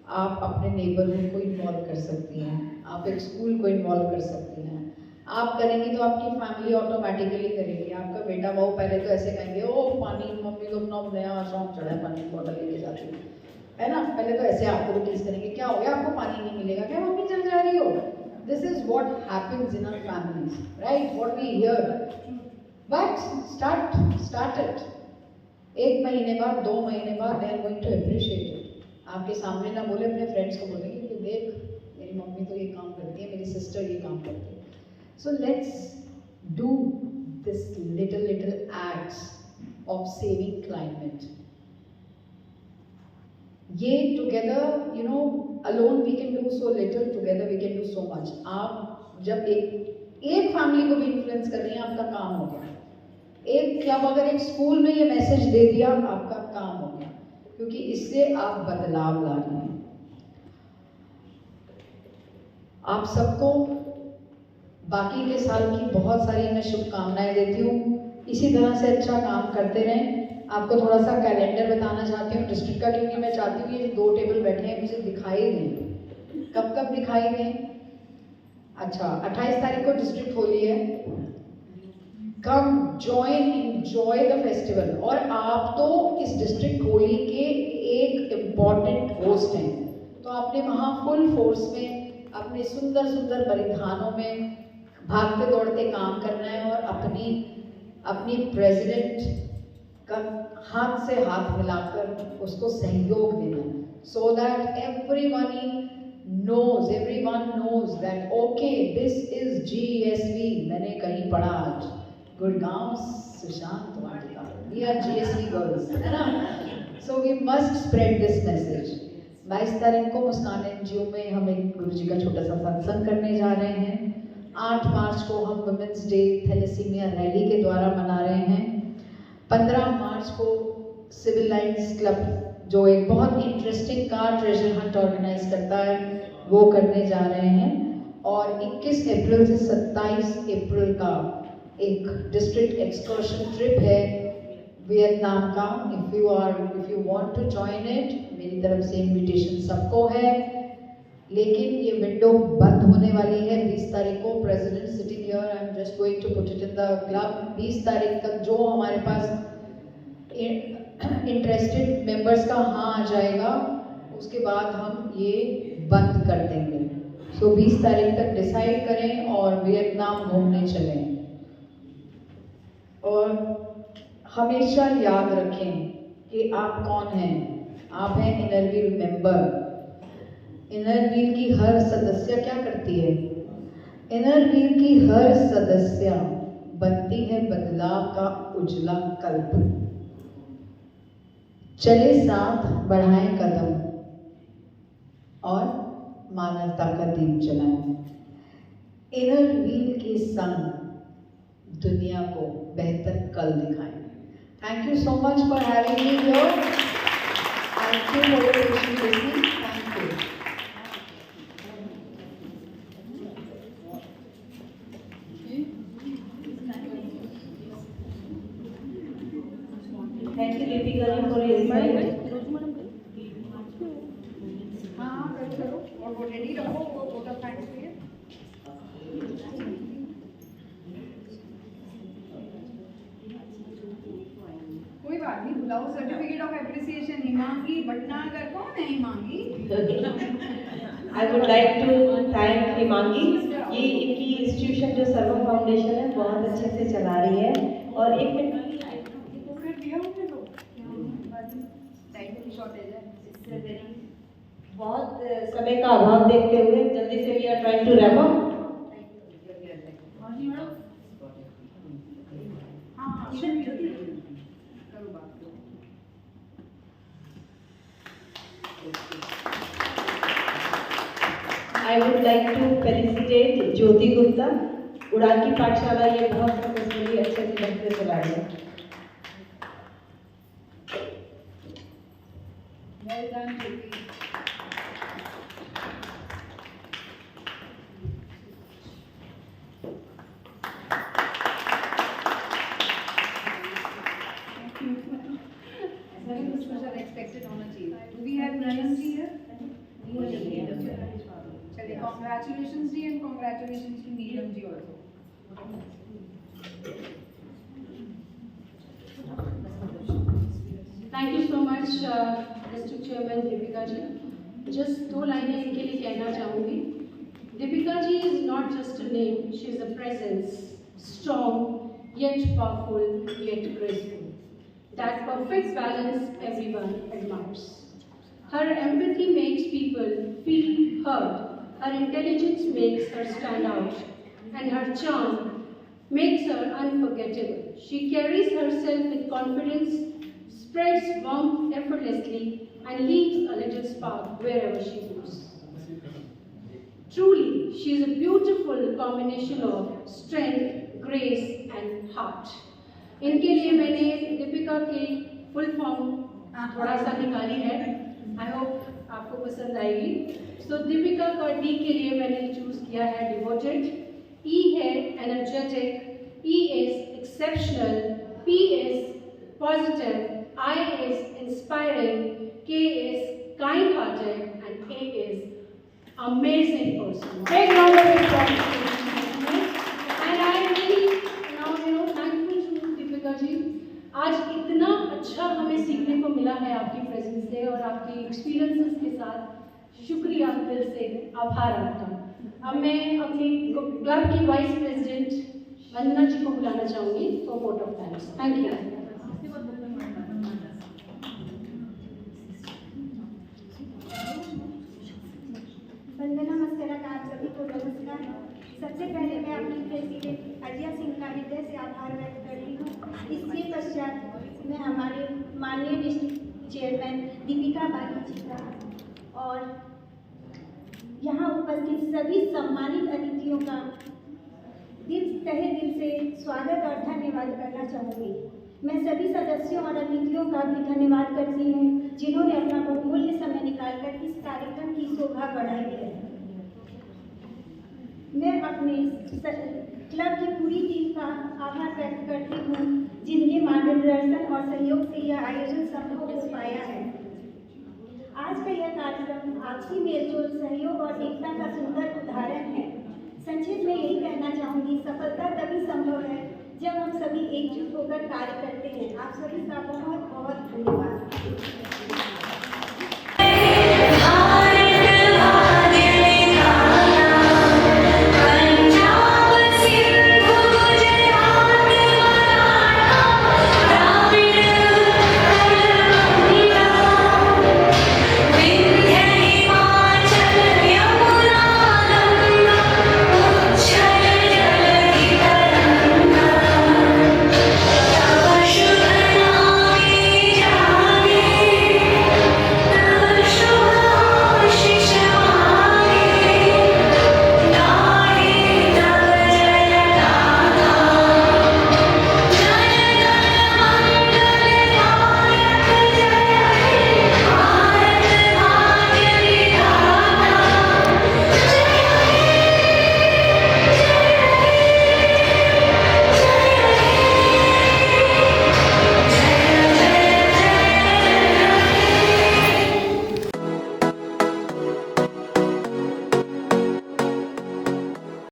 आप अपने नेबरहुड को इन्वॉल्व कर सकती हैं, आप एक स्कूल को इन्वॉल्व कर सकती हैं। आप करेंगी तो आपकी फैमिली ऑटोमेटिकली करेगी। आपका बेटा वो पहले तो ऐसे कहेंगे, ओ पानी, मम्मी को अपना नया शौक चढ़ा है, पानी की बोतल लेके जाती है ना, पहले तो ऐसे आपको रिलीज करेंगे, क्या हो गया आपको पानी नहीं मिलेगा क्या, मम्मी चल जा रही हो? This is what happens in our families, right? What we hear, but start it. 1 महीने बाद, 2 महीने बाद they are going to appreciate it. आपके सामने ना बोले, अपने फ्रेंड्स को बोलेंगे कि देख मेरी मम्मी तो ये काम करती है, मेरी सिस्टर ये काम करती है। So let's do this little acts of saving climate. ये together, you know, alone we can do so little, together we can do so much. आप जब एक फैमिली को भी इन्फ्लुएंस कर रही हैं, आपका काम हो गया। एक क्लब अगर एक स्कूल में ये मैसेज दे दिया, आपका काम हो गया, क्योंकि इससे आप बदलाव ला रहे हैं। आप सबको बाकी के साल की बहुत सारी मैं शुभकामनाएं देती हूँ। इसी तरह से अच्छा काम करते रहें। आपको थोड़ा सा कैलेंडर बताना चाहती हूँ डिस्ट्रिक्ट का, क्योंकि मैं चाहती हूँ ये 2 टेबल बैठे हैं मुझे दिखाई दें। कब कब दिखाई दें? अच्छा, 28 तारीख को डिस्ट्रिक्ट होली है। Come join, enjoy the festival. और आप तो इस डिस्ट्रिक्ट होली के एक इम्पॉर्टेंट होस्ट हैं, तो आपने वहाँ फुल फोर्स में अपने सुंदर सुंदर परिधानों में भागते दौड़ते काम करना है और अपनी प्रेसिडेंट का हाथ से हाथ मिलाकर उसको सहयोग देना है, so that everyone knows that okay, this is GSV। मैंने कहीं पढ़ा आज, गुड़गांव सुशांत वाटिका, we are GSV girls, है ना? So we must spread this message। 22 तारीख को मुस्कान NGO में हम एक गुरुजी का छोटा सा सत्संग करने जा रहे हैं। 8 मार्च को हम वुमेन्स डे थैलेसीमिया रैली के द्वारा मना रहे हैं। 15 मार्च को सिविल लाइन्स क्लब, जो एक बहुत interesting car treasure hunt organise करता है, वो करने जा रहे हैं। और 21 अप्रैल से 27 अप्रैल का एक डिस्ट्रिक्ट एक्सकर्शन ट्रिप है वियतनाम का। If you want to join it, मेरी तरफ से इनविटेशन सबको है, लेकिन ये विंडो बंद होने वाली है 20 तारीख को। President sitting here, I am just going to put it in the club. 20 तारीख तक जो हमारे पास इंटरेस्टेड मेंबर्स का हाँ आ जाएगा, उसके बाद हम ये बंद कर देंगे। सो 20 तारीख तक डिसाइड करें और वियतनाम घूमने चलें। और हमेशा याद रखें कि आप कौन हैं। आप हैं inner wheel member. Inner wheel की हर सदस्य क्या करती है? इनर व्हील की हर सदस्य बनती है बदलाव का उजला कल्प। चले साथ, बढ़ाएं कदम और मानवता का दीप जलाएं। इनर व्हील के संग दुनिया को बेहतर कल दिखाएं। Thank you so much for having me here. Thank you for your patient listening. Thank you. Thank you, Deepika, for your insight. हाँ, करो और वो रेडी रखो, वो फोटो फाइल पे। कोई बात नहीं, बुलाओ। Certificate of appreciation Himangi Bhatnagar. कौन है Himangi? I would like to thank Himangi. ये इनकी इंस्टीट्यूशन जो सर्व फाउंडेशन है बहुत अच्छे से चला रही है। और एक मिनट बहुत समय का अभाव देखते हुए जल्दी से we are trying to wrap up। I would like to felicitate ज्योति गुप्ता। उड़ान की पाठशाला ये बहुत सक्सेसफुली अच्छे से ढंग से चला रही है। Well done, Jyoti. Much district chairman Deepika ji. Just 2 लाइनें इनके लिए कहना चाहूँगी। Deepika ji is not just a name, she is a presence, strong yet powerful, yet graceful. That perfect balance everyone admires. Her empathy makes people feel heard. Her intelligence makes her stand out, and her charm makes her unforgettable. She carries herself with confidence, spreads warmth effortlessly, and leaves a little spark wherever she goes. Truly, she is a beautiful combination of strength, grace and heart. इनके लिए मैंने दीपिका की full form थोड़ा सा निकाली है, I hope आपको पसंद आएगी। सो दीपिका का डी के लिए मैंने चूज किया है डिवोटेड, ई है energetic, E is exceptional, P is positive, I is inspiring, K is kind hearted and A is amazing person. Big round of applause. And I am really now thankful to Deepika जी। आज इतना अच्छा हमें सीखने को मिला है आपकी presence से और आपकी एक्सपीरियंसेस के साथ। शुक्रिया, दिल से आभार आपका। अब मैं अपनी क्लब की वाइस प्रेसिडेंट वंदना जी को बुलाना चाहूँगी for vote of thanks. Thank you. Vandana mascara का आप सभी को नमस्कार। सबसे पहले मैं अपनी प्रेसिडेंट अजय सिंह का हृदय से आभार व्यक्त करती हूँ। इसके पश्चात मैं हमारे माननीय डिस्ट्रिक्ट चेयरमैन दीपिका बाली जी का और यहाँ उपस्थित सभी सम्मानित अतिथियों का तहे दिल से स्वागत और धन्यवाद करना चाहूँगी। मैं सभी सदस्यों और अतिथियों का भी धन्यवाद करती हूँ जिन्होंने अपना बहुमूल्य समय निकालकर इस कार्यक्रम की शोभा बढ़ाई है। मैं अपने क्लब की पूरी टीम का आभार व्यक्त करती हूँ जिनके मार्गदर्शन और सहयोग से यह आयोजन संभव हो पाया है। आज का यह कार्यक्रम आपसी मेलजोल, सहयोग और एकता का सुंदर उदाहरण है। संक्षिप्त में यही कहना चाहूँगी, सफलता तभी संभव है जब हम सभी एकजुट होकर कार्य करते हैं। आप सभी का बहुत बहुत धन्यवाद।